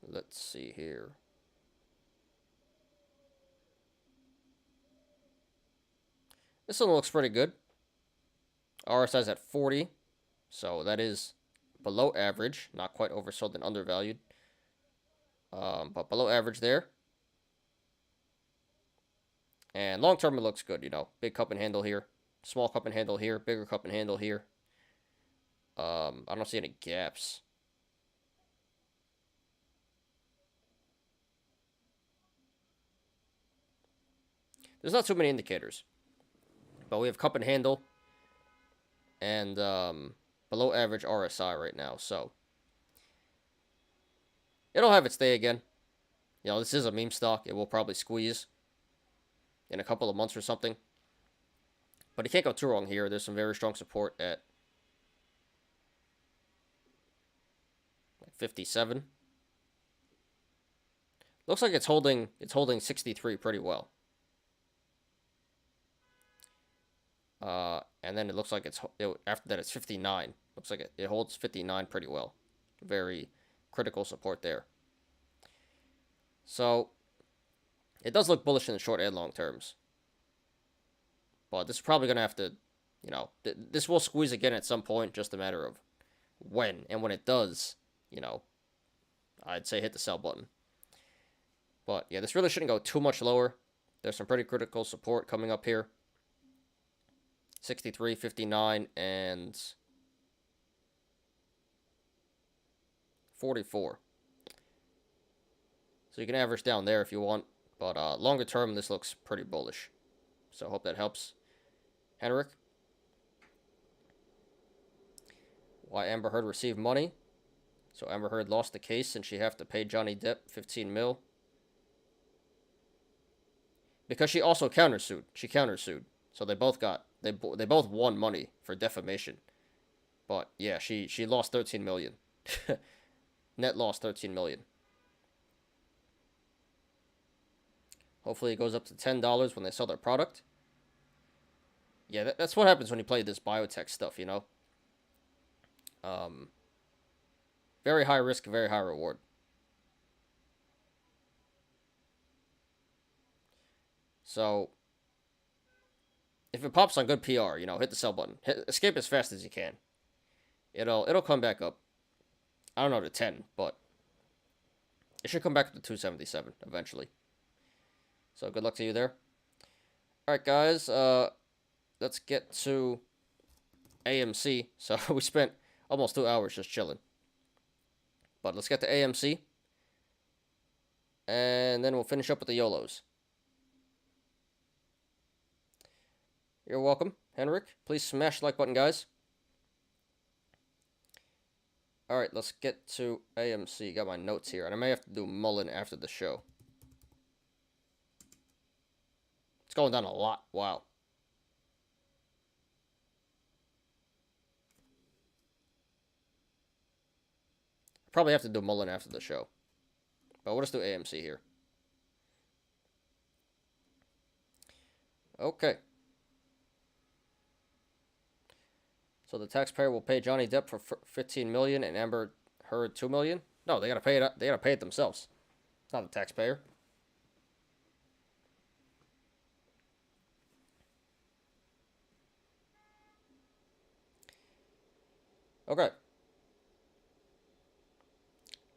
Let's see here. This one looks pretty good. RSI's at 40, so that is below average. Not quite oversold and undervalued, but below average there. And long term, it looks good. You know, big cup and handle here, small cup and handle here, bigger cup and handle here. I don't see any gaps. There's not too many indicators, but we have cup and handle and below average RSI right now. So it'll have its day again. You know, this is a meme stock. It will probably squeeze in a couple of months or something. But it can't go too wrong here. There's some very strong support at 57. Looks like it's holding 63 pretty well. And then it looks like after that it's 59. Looks like it holds 59 pretty well. Very critical support there. So it does look bullish in the short and long terms. But this is probably going to have to, you know, this will squeeze again at some point, just a matter of when. And when it does, you know, I'd say hit the sell button. But yeah, this really shouldn't go too much lower. There's some pretty critical support coming up here. 63, 59, and 44. So you can average down there if you want. But longer term, this looks pretty bullish. So I hope that helps. Henrik. Why Amber Heard received money. So Amber Heard lost the case and she have to pay Johnny Depp 15 mil. Because she also countersued. She countersued. So they both won money for defamation. But yeah, she lost 13 million. Net loss 13 million. Hopefully it goes up to $10 when they sell their product. Yeah, that's what happens when you play this biotech stuff, you know. Very high risk, very high reward. So if it pops on good PR, you know, hit the sell button. Escape as fast as you can. It'll come back up. I don't know to 10, but it should come back up to 277 eventually. So good luck to you there. All right, guys. Let's get to AMC. So we spent almost 2 hours just chilling. But let's get to AMC. And then we'll finish up with the Yolos. You're welcome, Henrik. Please smash the like button, guys. Alright, let's get to AMC. Got my notes here. And I may have to do Mullen after the show. It's going down a lot. Wow. Probably have to do Mullen after the show. But we'll just do AMC here. Okay. So the taxpayer will pay Johnny Depp for 15 million and Amber Heard 2 million? No, they gotta pay it. They gotta pay it themselves. It's not the taxpayer. Okay.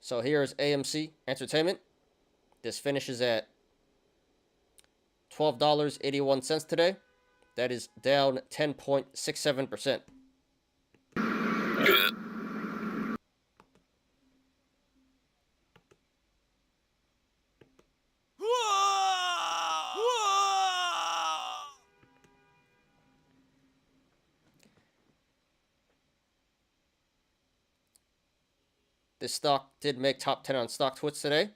So here's AMC Entertainment. This finishes at $12.81 today. That is down 10.67%. This stock did make top 10 on StockTwits today.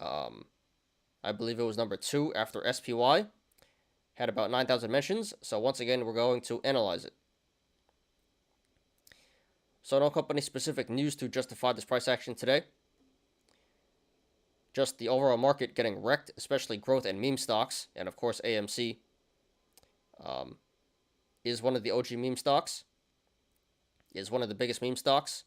I believe it was number 2 after SPY. Had about 9,000 mentions. So once again, we're going to analyze it. So no company-specific news to justify this price action today. Just the overall market getting wrecked, especially growth and meme stocks. And of course, AMC is one of the OG meme stocks. Is one of the biggest meme stocks.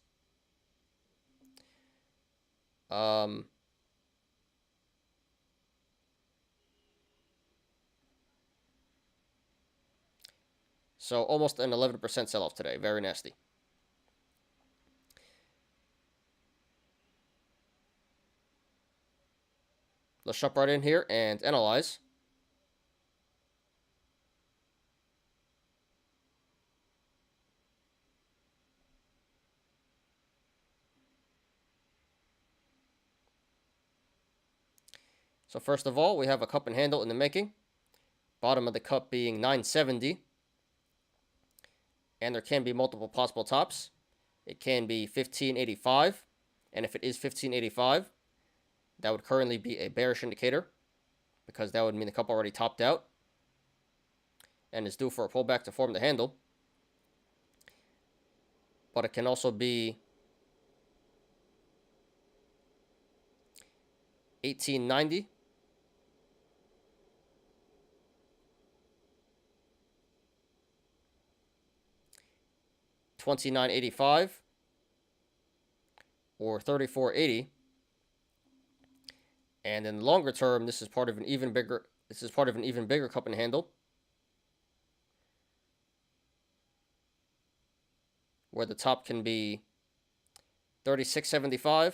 So almost an 11% sell-off today. Very nasty. Let's jump right in here and analyze. So first of all, we have a cup and handle in the making. Bottom of the cup being 970. And there can be multiple possible tops. It can be 1585. And if it is 1585, that would currently be a bearish indicator, because that would mean the cup already topped out and is due for a pullback to form the handle. But it can also be 1890. $29.85 or $34.80, and in the longer term, this is part of an even bigger cup and handle, where the top can be $36.75,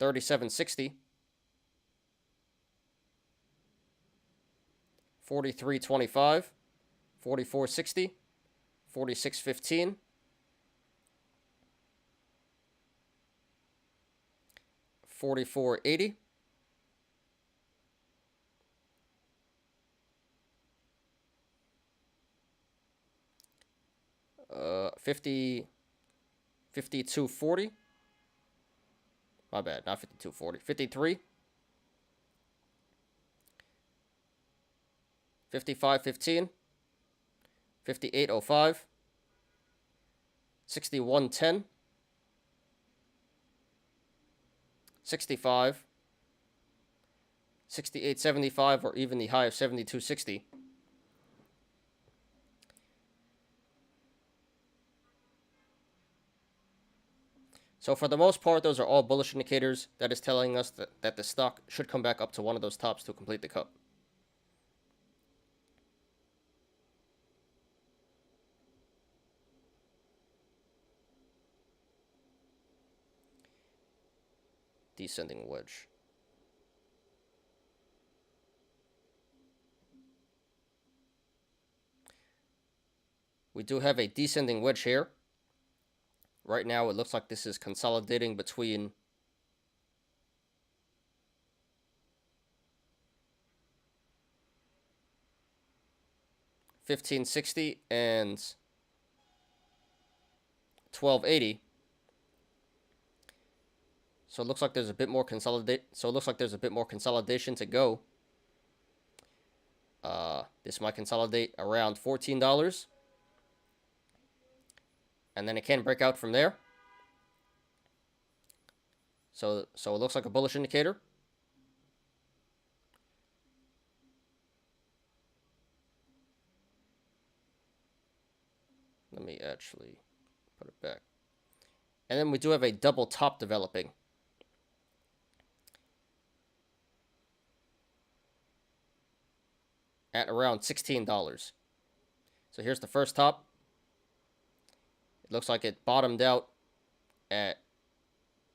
$37.60, $43.25, $44.60, $46.15, $44.80, $52.40. My bad, not $52.40. $53. $55.15. $58.05. $61.10. $65. $68.75, or even the high of $72.60. So for the most part, those are all bullish indicators. That is telling us that the stock should come back up to one of those tops to complete the cup. Descending wedge. We do have a descending wedge here. Right now, it looks like this is consolidating between $15.60 and $12.80. So it looks like there's a bit more consolidation to go. This might consolidate around $14. And then it can break out from there. So it looks like a bullish indicator. Let me actually put it back. And then we do have a double top developing. At around $16. So here's the first top. It looks like it bottomed out at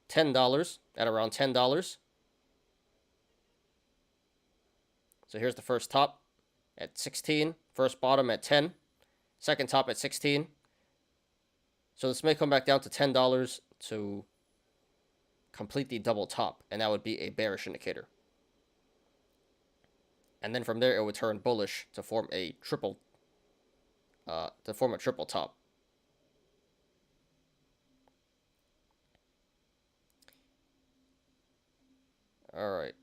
$10, at around $10. So here's the first top at 16, first bottom at 10, second top at 16. So this may come back down to $10 to complete the double top, and that would be a bearish indicator. And then from there, it would turn bullish to form a triple top. All right.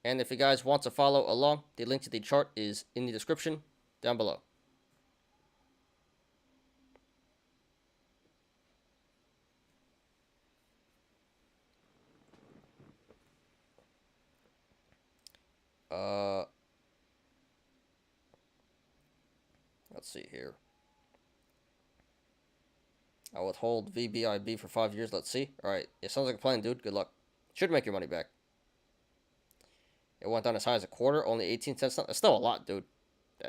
And if you guys want to follow along, the link to the chart is in the description down below. Let's see here. I would hold VBIB for 5 years. Let's see. All right. It sounds like a plan, dude. Good luck. Should make your money back. It went down as high as a quarter. Only 18 cents. That's still a lot, dude.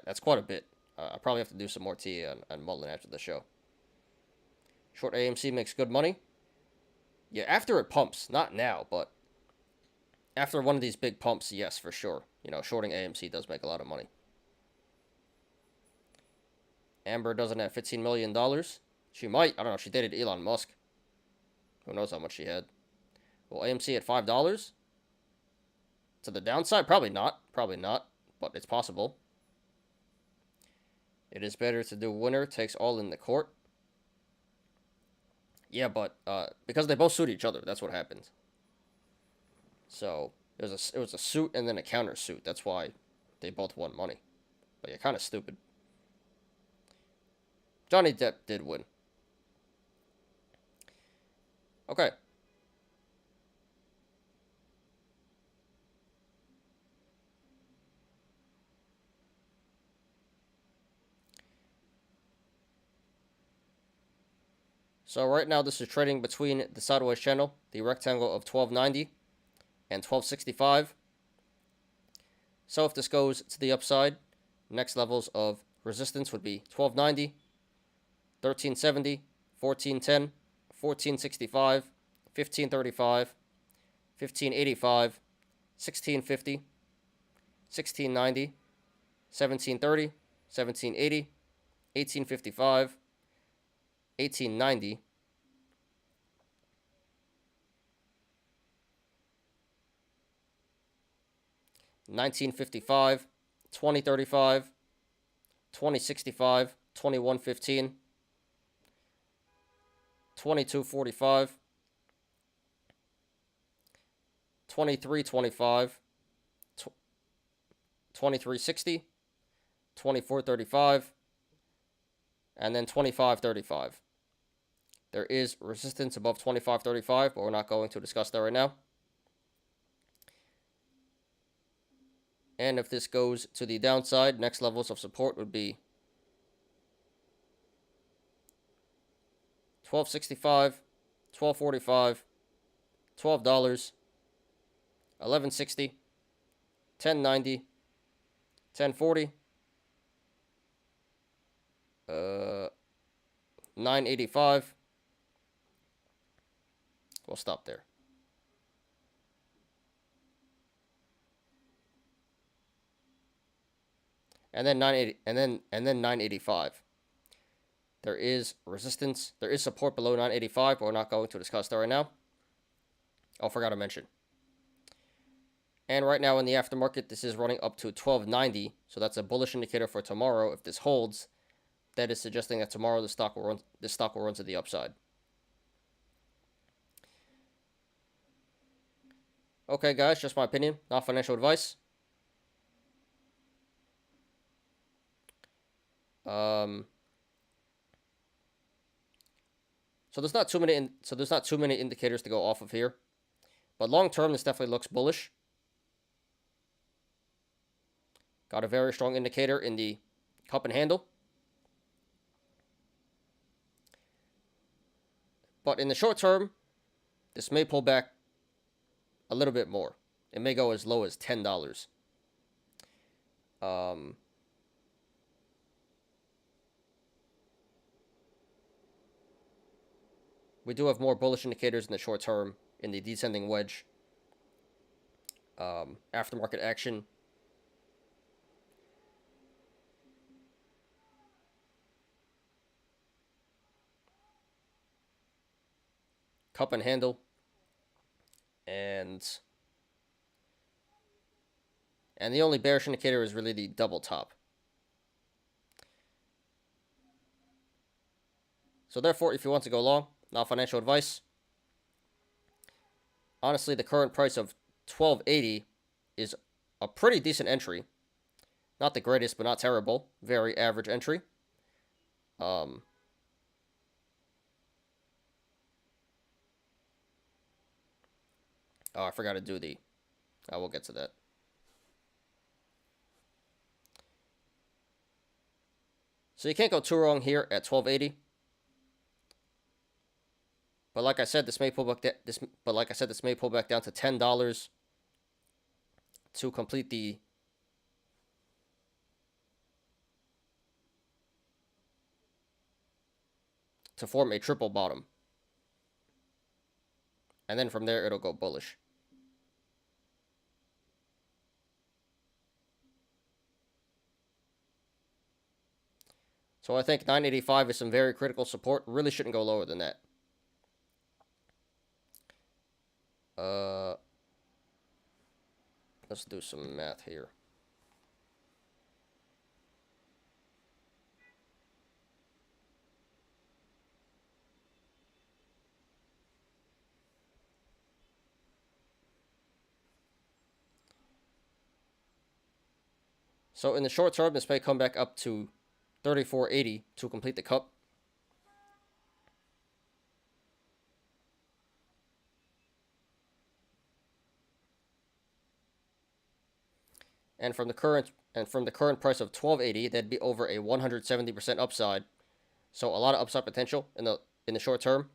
That's quite a bit. I probably have to do some more tea on Mullen after the show. Short AMC makes good money. Yeah, after it pumps. Not now, but after one of these big pumps, yes, for sure. You know, shorting AMC does make a lot of money. Amber doesn't have $15 million. She might. I don't know. She dated Elon Musk. Who knows how much she had. Well, AMC at $5? To the downside? Probably not. Probably not. But it's possible. It is better to do winner takes all in the court. Yeah, but because they both sued each other, that's what happened. So it was a suit and then a counter suit. That's why they both won money. But you're kind of stupid. Johnny Depp did win. Okay. So right now this is trading between the sideways channel, the rectangle of 1290 and 1265. So if this goes to the upside, next levels of resistance would be 1290, 1370, 1410, 1465, 1535, 1585, 1650, 1690, 1730, 1780, 1855, 1890, 1955, 2035, 2065, 2115, 2245, 2325, 2360, 2435, and then 2535. There is resistance above 2535, but we're not going to discuss that right now. And if this goes to the downside, next levels of support would be 1265, 1245, $12, 1160, 1090, 1040, 985. We'll stop there. And then 980, and then 985. There is resistance. There is support below 985, but we're not going to discuss that right now. Oh, forgot to mention. And right now in the aftermarket, this is running up to 1290, so that's a bullish indicator for tomorrow. If this holds, that is suggesting that tomorrow the stock will run to the upside. Okay, guys, just my opinion, not financial advice. So there's not too many indicators to go off of here, but long term this definitely looks bullish. Got a very strong indicator in the cup and handle. But in the short term, this may pull back a little bit more. It may go as low as $10. We do have more bullish indicators in the short term in the descending wedge. Aftermarket action. Cup and handle. And the only bearish indicator is really the double top. So therefore, if you want to go long, not financial advice, honestly, the current price of 1280 is a pretty decent entry. Not the greatest, but not terrible. Very average entry. Oh, I forgot to do the... I will get to that. So you can't go too wrong here at 1280. But like I said, this may pull back. This may pull back down to $10 to complete the to form a triple bottom, and then from there it'll go bullish. So I think 985 is some very critical support. Really shouldn't go lower than that. Let's do some math here. So in the short term, this may come back up to 3480 to complete the cup. And from the current price of 1280, that'd be over a 170% upside. So a lot of upside potential in the short term.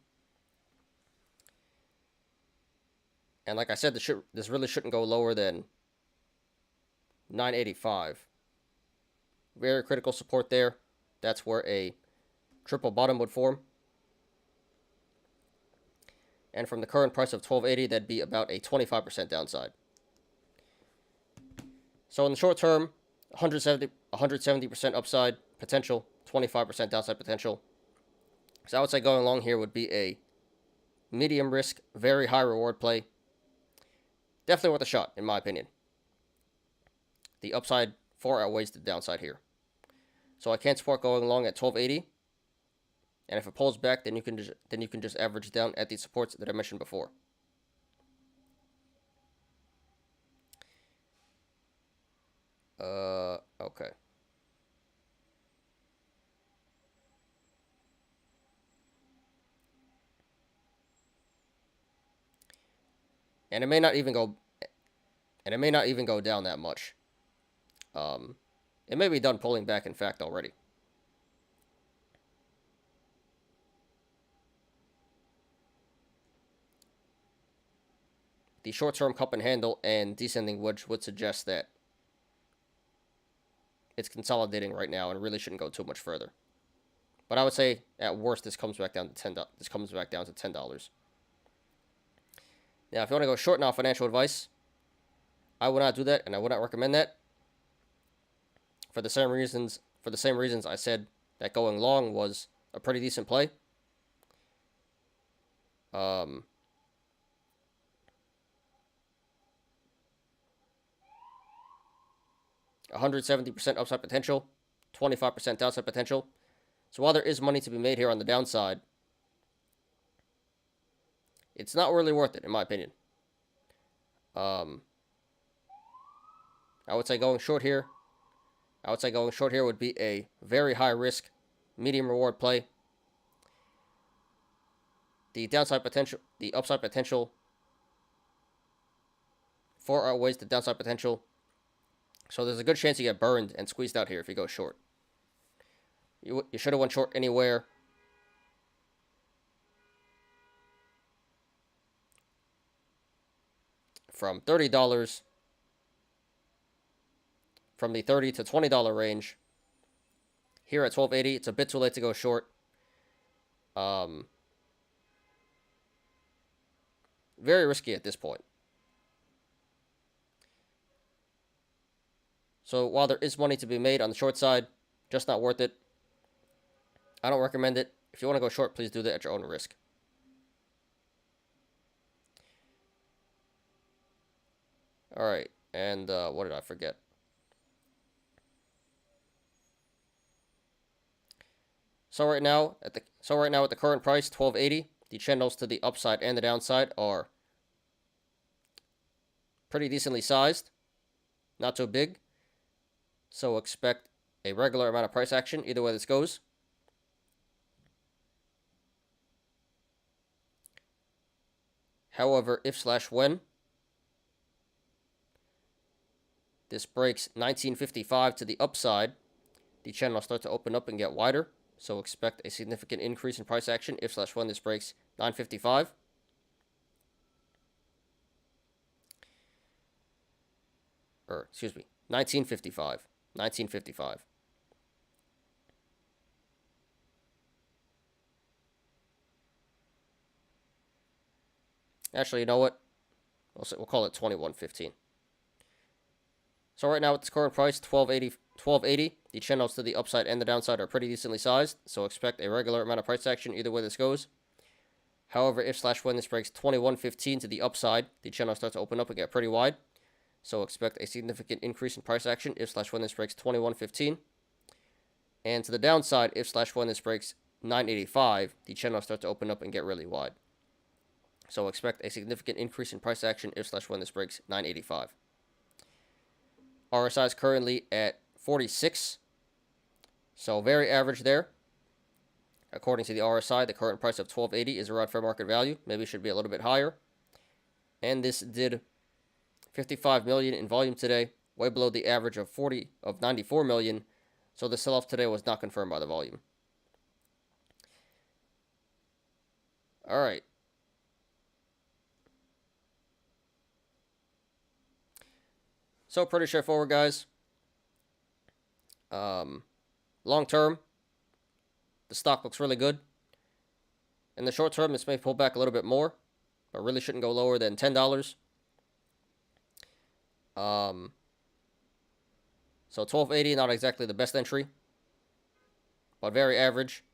And like I said, this really shouldn't go lower than 985. Very critical support there. That's where a triple bottom would form. And from the current price of 1280, that'd be about a 25% downside. So in the short term, 170% upside potential, 25% downside potential. So I would say going long here would be a medium risk, very high reward play. Definitely worth a shot, in my opinion. The upside far outweighs the downside here. So I can't support going long at 1280. And if it pulls back, then you can just average down at the supports that I mentioned before. Okay. And it may not even go down that much. It may be done pulling back, in fact, already. The short-term cup and handle and descending wedge would suggest that it's consolidating right now and really shouldn't go too much further. But I would say at worst this comes back down to $10. This comes back down to $10. Now, if you want to go short now, financial advice, I would not do that, and I would not recommend that. For the same reasons I said that going long was a pretty decent play. 170% upside potential, 25% downside potential. So while there is money to be made here on the downside, it's not really worth it, in my opinion. I would say going short here. Would be a very high risk, medium reward play. The upside potential far outweighs the downside potential. So there's a good chance you get burned and squeezed out here if you go short. You should have went short anywhere from $30, from the $30 to $20 range. Here at 1280, it's a bit too late to go short. Very risky at this point. So while there is money to be made on the short side, just not worth it. I don't recommend it. If you want to go short, please do that at your own risk. All right, and what did I forget? So right now at the current price, 1280, the channels to the upside and the downside are pretty decently sized, not too big. So expect a regular amount of price action either way this goes. However, if/when this breaks 1955 to the upside, the channel will start to open up and get wider. So expect a significant increase in price action if/when this breaks 955. Or, excuse me, 1955. 1955. Actually, you know what? We'll call it 2115. So right now, with this current price, 1280, the channels to the upside and the downside are pretty decently sized, so expect a regular amount of price action either way this goes. However, if/when this breaks 2115 to the upside, the channel starts to open up and get pretty wide, so expect a significant increase in price action if/when this breaks 2115. And to the downside, if/when this breaks 985, the channel starts to open up and get really wide. So expect a significant increase in price action if/when this breaks 985. RSI is currently at 46, so very average there. According to the RSI, the current price of 1280 is around fair market value. Maybe it should be a little bit higher. And this did 55 million in volume today, way below the average of 94 million. So the sell-off today was not confirmed by the volume. All right. So pretty straightforward, guys. Long term, the stock looks really good. In the short term, this may pull back a little bit more, but really shouldn't go lower than $10. So 1280, not exactly the best entry, but very average.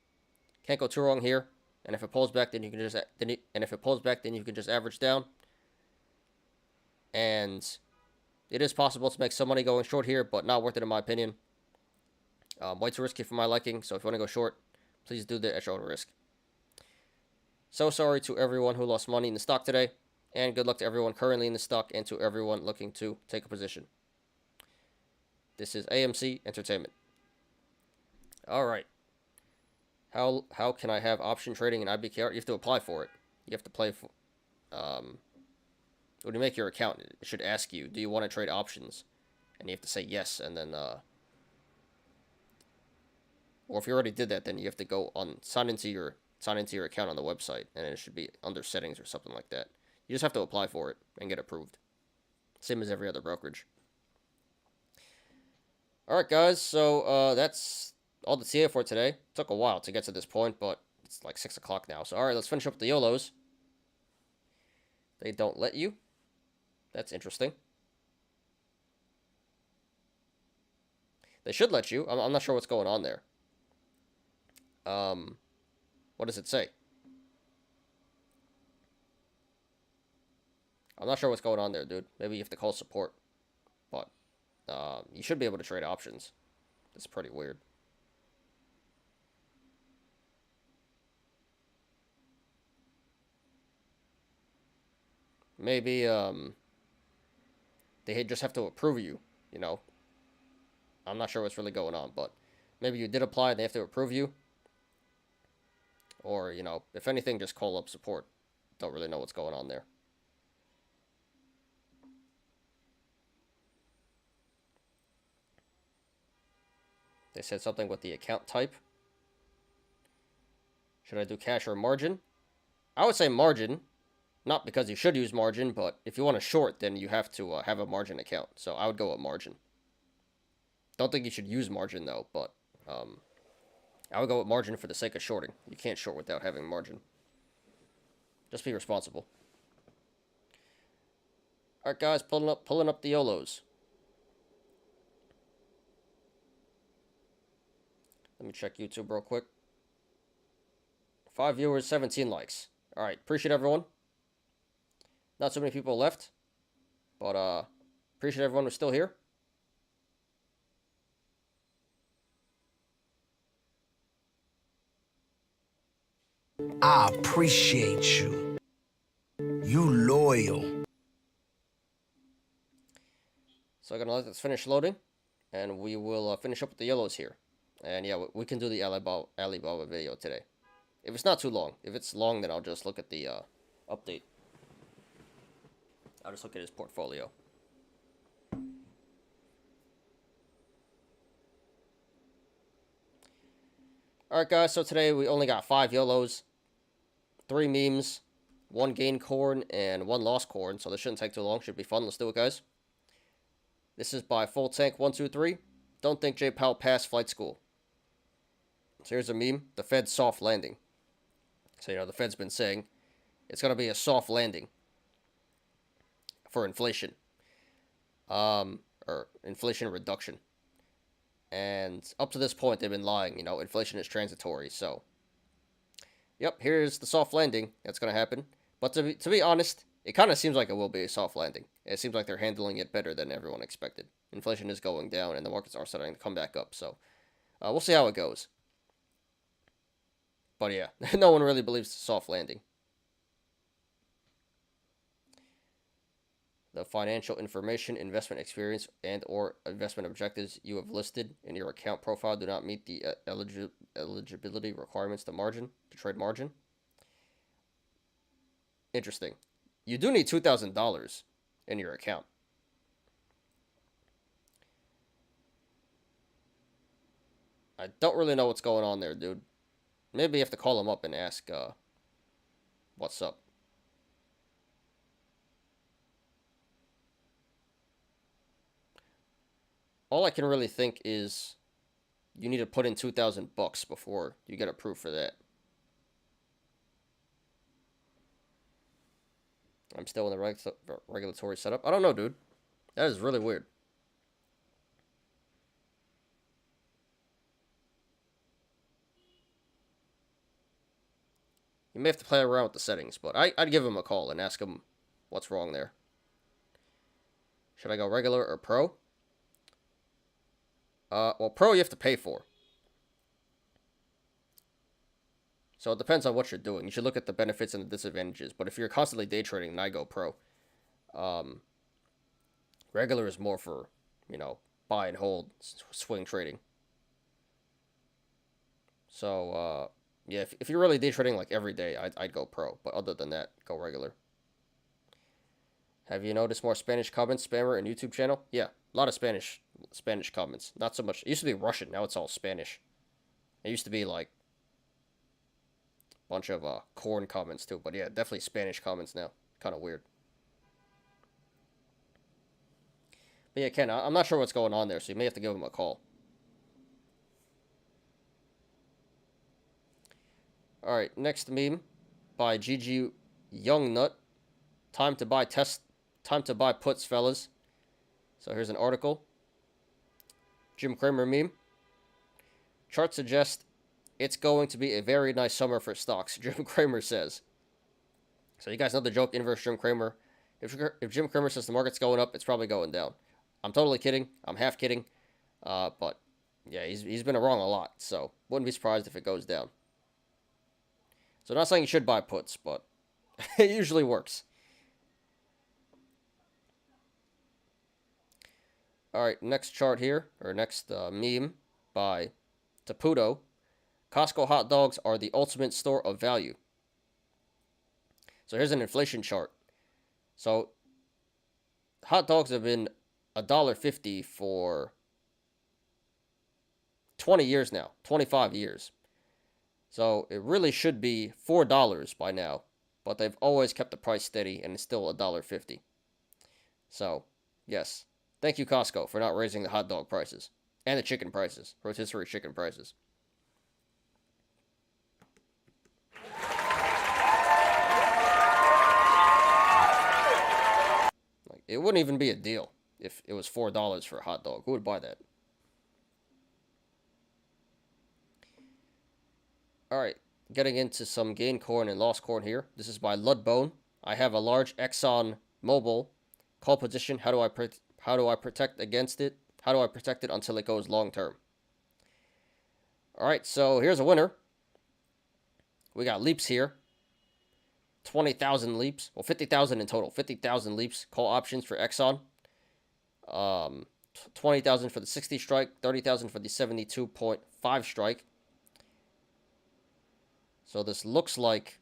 Can't go too wrong here. And if it pulls back, then you can just average down. And it is possible to make some money going short here, but not worth it in my opinion. Way too risky for my liking, so if you want to go short, please do that at your own risk. So sorry to everyone who lost money in the stock today, and good luck to everyone currently in the stock and to everyone looking to take a position. This is AMC Entertainment. All right. How can I have option trading in IBKR? You have to apply for it. You have to play for... When you make your account, it should ask you, do you want to trade options? And you have to say yes, and then, or if you already did that, then you have to go on, sign into your account on the website, and it should be under settings or something like that. You just have to apply for it and get approved. Same as every other brokerage. Alright, guys, so, that's all the TA for today. It took a while to get to this point, but it's like 6 o'clock now. So, alright, let's finish up with the Yolos. They don't let you. That's interesting. They should let you. I'm not sure what's going on there. What does it say? I'm not sure what's going on there, dude. Maybe you have to call support. But, you should be able to trade options. That's pretty weird. Maybe, they just have to approve you, you know. I'm not sure what's really going on, but maybe you did apply and they have to approve you. Or, you know, if anything, just call up support. Don't really know what's going on there. They said something with the account type. Should I do cash or margin? I would say margin. Not because you should use margin, but if you want to short, then you have to have a margin account. So I would go with margin. Don't think you should use margin, though, but I would go with margin for the sake of shorting. You can't short without having margin. Just be responsible. Alright, guys, pulling up the Yolos. Let me check YouTube real quick. 5 viewers, 17 likes. Alright, appreciate everyone. Not so many people left, but appreciate everyone who's still here. I appreciate you. You loyal. So I'm going to let this finish loading, and we will finish up with the Yolos here. And yeah, we can do the Alibaba video today. If it's not too long. If it's long, then I'll just look at the update. I'll just look at his portfolio. Alright guys, so today we only got 5 Yolos, 3 memes, 1 gain corn, and 1 lost corn, so this shouldn't take too long. Should be fun. Let's do it, guys. This is by Full Tank 123. Don't think Jay Powell passed flight school. So here's a meme. The Fed's soft landing. So, you know, the Fed's been saying it's going to be a soft landing for inflation. Or inflation reduction. And up to this point, they've been lying. You know, inflation is transitory. So, yep, here's the soft landing that's going to happen. But to be honest, it kind of seems like it will be a soft landing. It seems like they're handling it better than everyone expected. Inflation is going down, and the markets are starting to come back up. So, we'll see how it goes. But yeah, no one really believes it's a soft landing. The financial information, investment experience, and or investment objectives you have listed in your account profile do not meet the eligibility requirements to trade margin. Interesting. You do need $2,000 in your account. I don't really know what's going on there, dude. Maybe you have to call him up and ask, what's up. All I can really think is you need to put in $2,000 before you get approved for that. I'm still in the regulatory setup. I don't know, dude. That is really weird. You may have to play around with the settings, but I'd give him a call and ask him what's wrong there. Should I go regular or pro? Well, pro you have to pay for. So it depends on what you're doing. You should look at the benefits and the disadvantages. But if you're constantly day trading, then I go pro. Regular is more for, you know, buy and hold, swing trading. So, yeah, if you're really day trading like every day, I'd go pro. But other than that, go regular. Have you noticed more Spanish comments, spammer, and YouTube channel? Yeah, a lot of Spanish comments. Not so much. It used to be Russian. Now it's all Spanish. It used to be like a bunch of corn comments too. But yeah, definitely Spanish comments now. Kind of weird. But yeah, Ken, I'm not sure what's going on there, so you may have to give him a call. Alright, next meme by GG Youngnut. Time to buy puts, fellas. So here's an article. Jim Cramer meme. Chart suggests it's going to be a very nice summer for stocks, Jim Cramer says. So you guys know the joke, inverse Jim Cramer. If Jim Cramer says the market's going up, it's probably going down. I'm totally kidding. I'm half kidding. But yeah, he's been wrong a lot. So wouldn't be surprised if it goes down. So I'm not saying you should buy puts, but it usually works. Alright, next chart here, or next meme by Taputo. Costco hot dogs are the ultimate store of value. So here's an inflation chart. So hot dogs have been $1.50 for 20 years now, 25 years. So it really should be $4 by now, but they've always kept the price steady, and it's still $1.50. So, yes. Thank you, Costco, for not raising the hot dog prices. And the chicken prices. Rotisserie chicken prices. Like, it wouldn't even be a deal if it was $4 for a hot dog. Who would buy that? Alright, getting into some gain corn and lost corn here. This is by Ludbone. I have a large Exxon Mobil call position. How do I protect against it? How do I protect it until it goes long term? Alright, so here's a winner. We got leaps here. 20,000 leaps. Well, 50,000 in total. 50,000 leaps. Call options for Exxon. 20,000 for the 60 strike, 30,000 for the 72.5 strike. So this looks like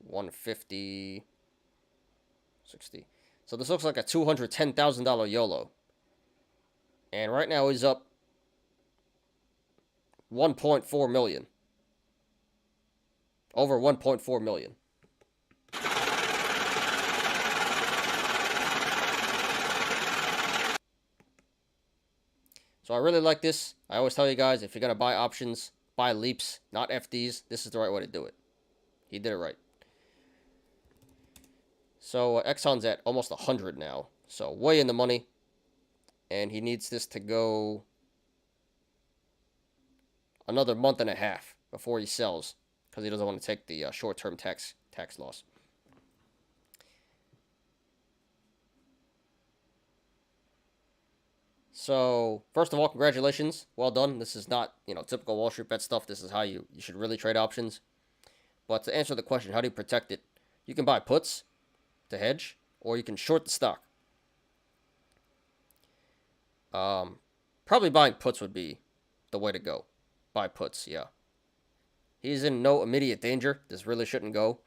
150, 60. So this looks like a $210,000 YOLO. And right now he's up 1.4 million. Over 1.4 million. So I really like this. I always tell you guys, if you're going to buy options, buy leaps, not FDs. This is the right way to do it. He did it right. So Exxon's at almost 100 now. So way in the money. And he needs this to go another month and a half before he sells, because he doesn't want to take the short-term tax loss. So, first of all, congratulations. Well done. This is not, typical Wall Street bet stuff. This is how you should really trade options. But to answer the question, how do you protect it? You can buy puts to hedge, or you can short the stock. Probably buying puts would be the way to go. Buy puts, yeah. He's in no immediate danger. This really shouldn't go,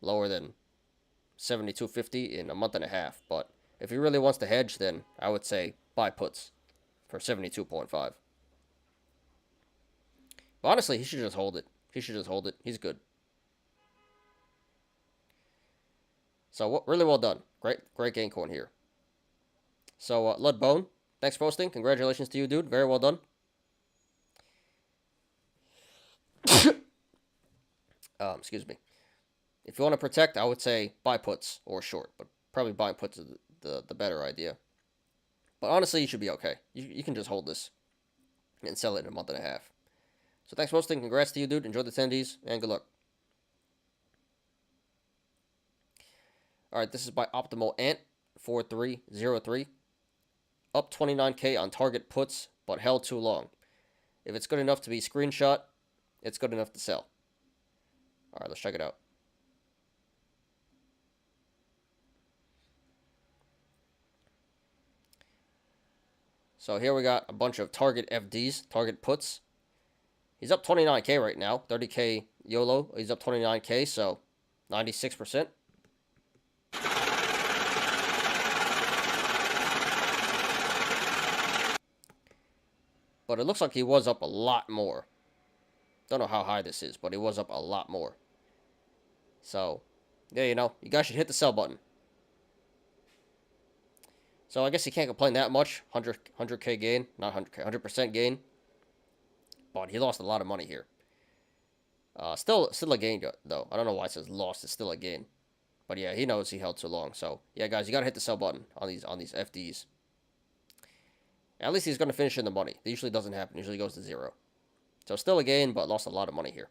lower than 72.50 in a month and a half. But if he really wants to hedge, then I would say buy puts for 72.5. But honestly, he should just hold it. He's good. So really well done. Great game coin here. So Ludbone, thanks for posting. Congratulations to you, dude. Very well done. Excuse me. If you want to protect, I would say buy puts or short, but probably buying puts is the better idea. But honestly, you should be okay. You can just hold this and sell it in a month and a half. So thanks for posting. Congrats to you, dude. Enjoy the attendees, and good luck. All right, this is by Optimal Ant 4303. Up 29K on target puts, but held too long. If it's good enough to be screenshot, it's good enough to sell. All right, let's check it out. So here we got a bunch of target FDs, target puts. He's up 29K right now, 30K YOLO. He's up 29K, so 96%. But it looks like he was up a lot more. Don't know how high this is, but he was up a lot more. So, yeah, you guys should hit the sell button. So I guess you can't complain that much. 100K gain, not 100K, 100% gain. But he lost a lot of money here. Still a gain, though. I don't know why it says lost. It's still a gain. But yeah, he knows he held too long. So, yeah, guys, you got to hit the sell button on these FDs. At least he's going to finish in the money. That usually doesn't happen. Usually goes to zero. So still a gain, but lost a lot of money here.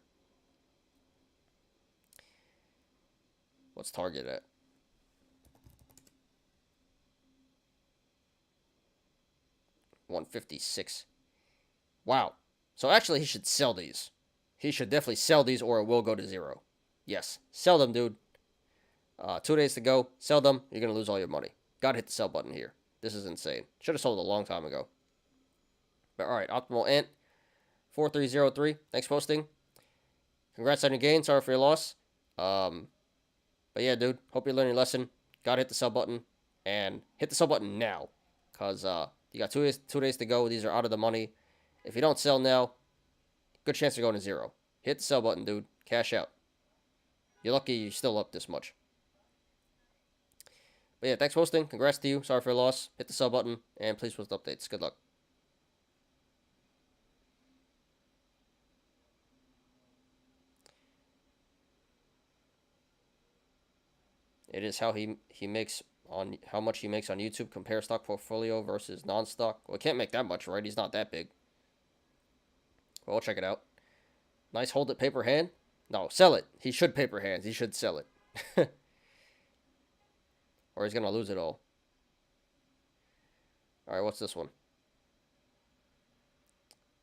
What's target at? $156. Wow. So actually he should sell these. He should definitely sell these, or it will go to zero. Yes. Sell them, dude. 2 days to go. Sell them. You're going to lose all your money. Got to hit the sell button here. This is insane. Should have sold a long time ago. But alright, Optimal Ant 4303. Thanks for posting. Congrats on your gain. Sorry for your loss. But yeah, dude. Hope you learned your lesson. Gotta hit the sell button. And hit the sell button now. Because you got 2 days to go. These are out of the money. If you don't sell now, good chance you're going to zero. Hit the sell button, dude. Cash out. You're lucky you're still up this much. But yeah, thanks for hosting. Congrats to you. Sorry for your loss. Hit the sell button. And please post updates. Good luck. It is how he makes on how much he makes on YouTube. Compare stock portfolio versus non-stock. Well, he can't make that much, right? He's not that big. Well, we'll check it out. Nice hold it paper hand. No, sell it. He should paper hands. He should sell it. Or he's going to lose it all. Alright, what's this one?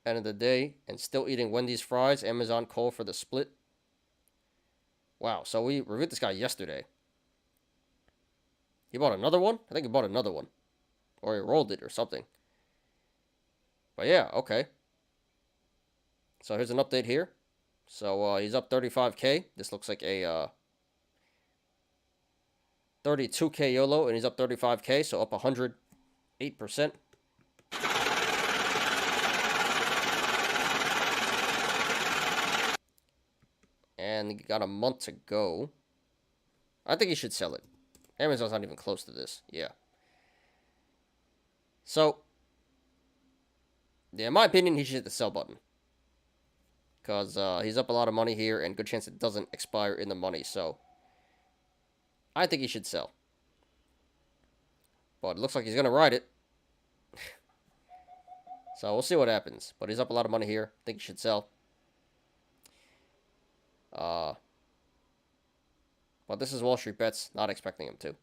End of the day, and still eating Wendy's fries. Amazon call for the split. Wow, so we reviewed this guy yesterday. He bought another one? I think he bought another one. Or he rolled it or something. But yeah, okay. So here's an update here. So he's up 35K. This looks like a 32K YOLO, and he's up 35K, so up 108%. And he got a month to go. I think he should sell it. Amazon's not even close to this. Yeah. So, yeah, in my opinion, he should hit the sell button. Because he's up a lot of money here, and good chance it doesn't expire in the money, so I think he should sell. But it looks like he's going to ride it. So we'll see what happens. But he's up a lot of money here. I think he should sell. But this is Wall Street Bets. Not expecting him to.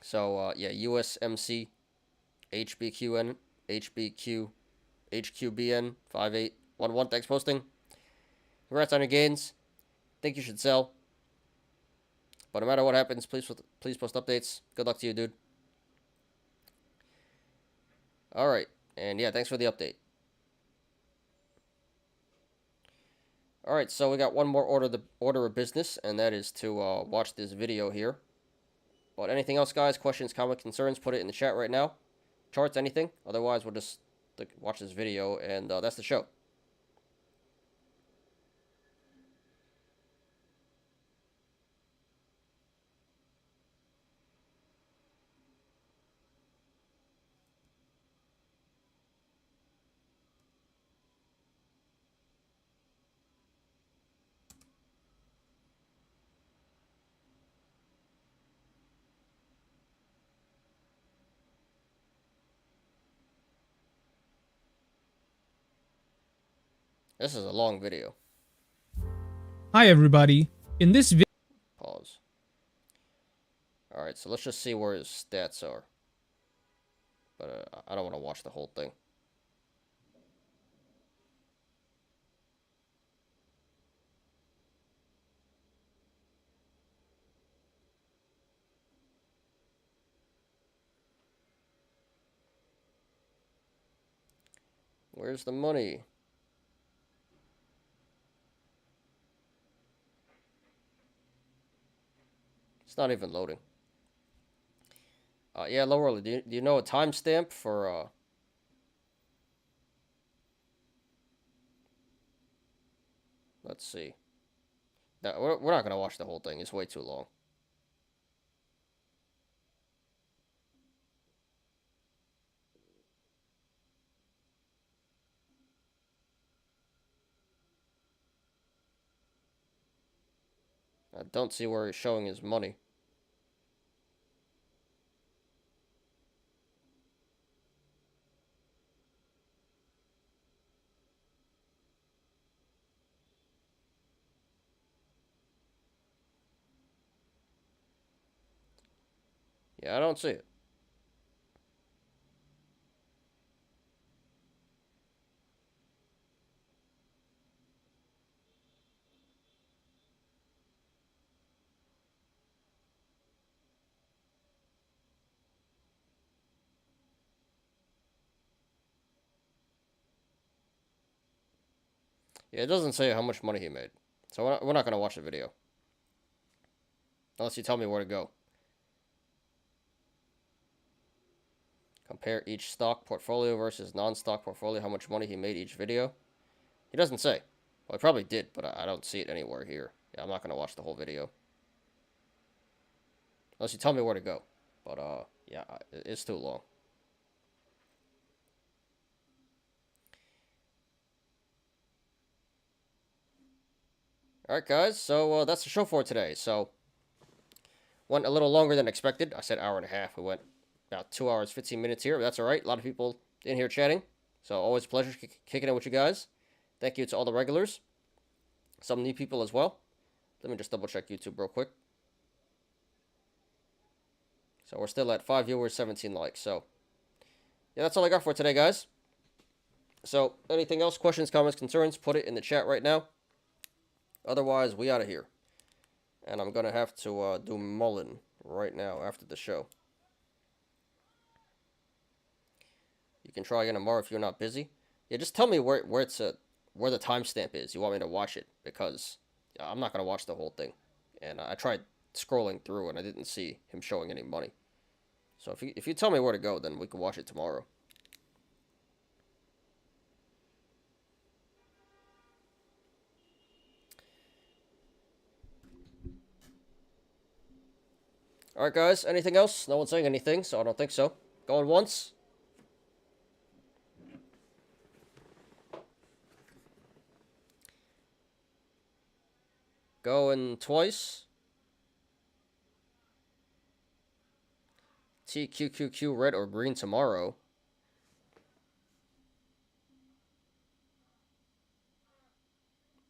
So, yeah, USMC, HBQN, HQBN 5811. Thanks for posting. Congrats on your gains. Think you should sell. But no matter what happens, please post updates. Good luck to you, dude. Alright. And yeah, thanks for the update. Alright, so we got one more order of business, and that is to watch this video here. But anything else, guys? Questions, comments, concerns, put it in the chat right now. Charts, anything? Otherwise, we'll just watch this video, and that's the show. This is a long video. Hi everybody. In this video, Pause. Alright, so let's just see where his stats are. But I don't want to watch the whole thing. Where's the money? It's not even loading. Yeah, low early. Do you know a timestamp for let's see. No, we're not gonna watch the whole thing. It's way too long. I don't see where he's showing his money. Yeah, I don't see it. Yeah, it doesn't say how much money he made. So we're not going to watch the video. Unless you tell me where to go. Compare each stock portfolio versus non-stock portfolio, how much money he made each video. He doesn't say. Well, he probably did, but I don't see it anywhere here. Yeah, I'm not going to watch the whole video. Unless you tell me where to go. But, yeah, it's too long. Alright, guys, so that's the show for today. So, went a little longer than expected. I said hour and a half. We went about 2 hours, 15 minutes here. But that's alright. A lot of people in here chatting. So, always a pleasure kicking it with you guys. Thank you to all the regulars. Some new people as well. Let me just double check YouTube real quick. So, we're still at 5 viewers, 17 likes. So, yeah, that's all I got for today, guys. So, anything else? Questions, comments, concerns? Put it in the chat right now. Otherwise, we out of here. And I'm gonna have to do Mullen right now after the show. You can try again tomorrow if you're not busy. Yeah, just tell me where the timestamp is. You want me to watch it, because I'm not gonna watch the whole thing. And I tried scrolling through and I didn't see him showing any money. So if you tell me where to go, then we can watch it tomorrow. Alright, guys, anything else? No one's saying anything, so I don't think so. Going once. Going twice. TQQQ, red or green tomorrow.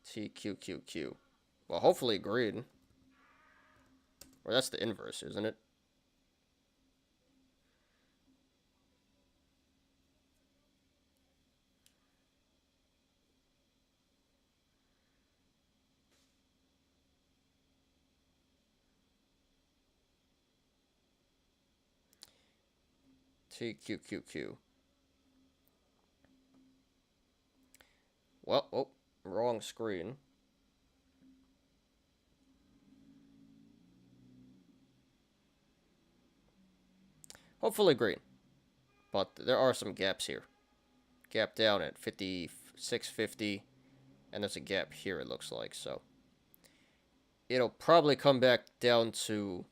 TQQQ. Well, hopefully green. Or that's the inverse, isn't it? TQQQ. Well, oh, wrong screen. Hopefully green. But there are some gaps here. Gap down at 56.50. And there's a gap here, it looks like, so. It'll probably come back down to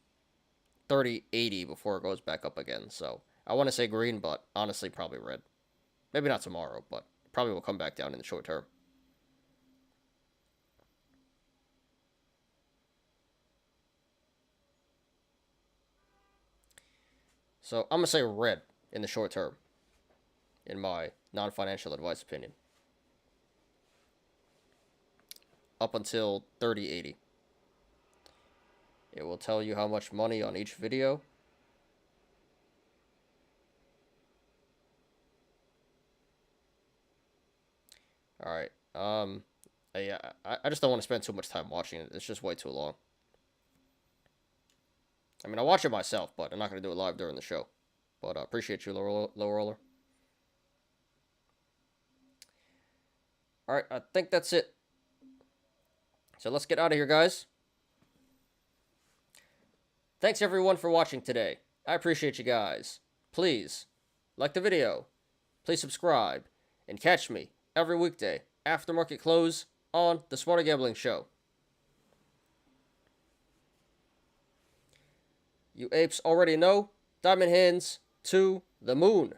30.80 before it goes back up again, so. I want to say green, but honestly, probably red. Maybe not tomorrow, but probably will come back down in the short term. So I'm going to say red in the short term, in my non-financial advice opinion. Up until 30.80. It will tell you how much money on each video. Alright, yeah, I just don't want to spend too much time watching it. It's just way too long. I mean, I watch it myself, but I'm not going to do it live during the show. But I appreciate you, Low Roller. Alright, I think that's it. So let's get out of here, guys. Thanks, everyone, for watching today. I appreciate you guys. Please, like the video. Please subscribe. And catch me every weekday after market close on the Smarter Gambling Show. You apes already know, diamond hands to the moon.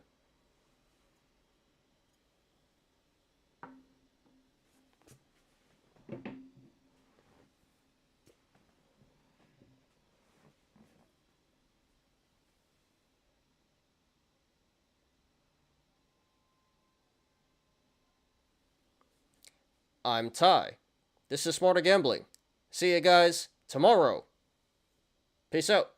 I'm Ty. This is Smarter Gambling. See you guys tomorrow. Peace out.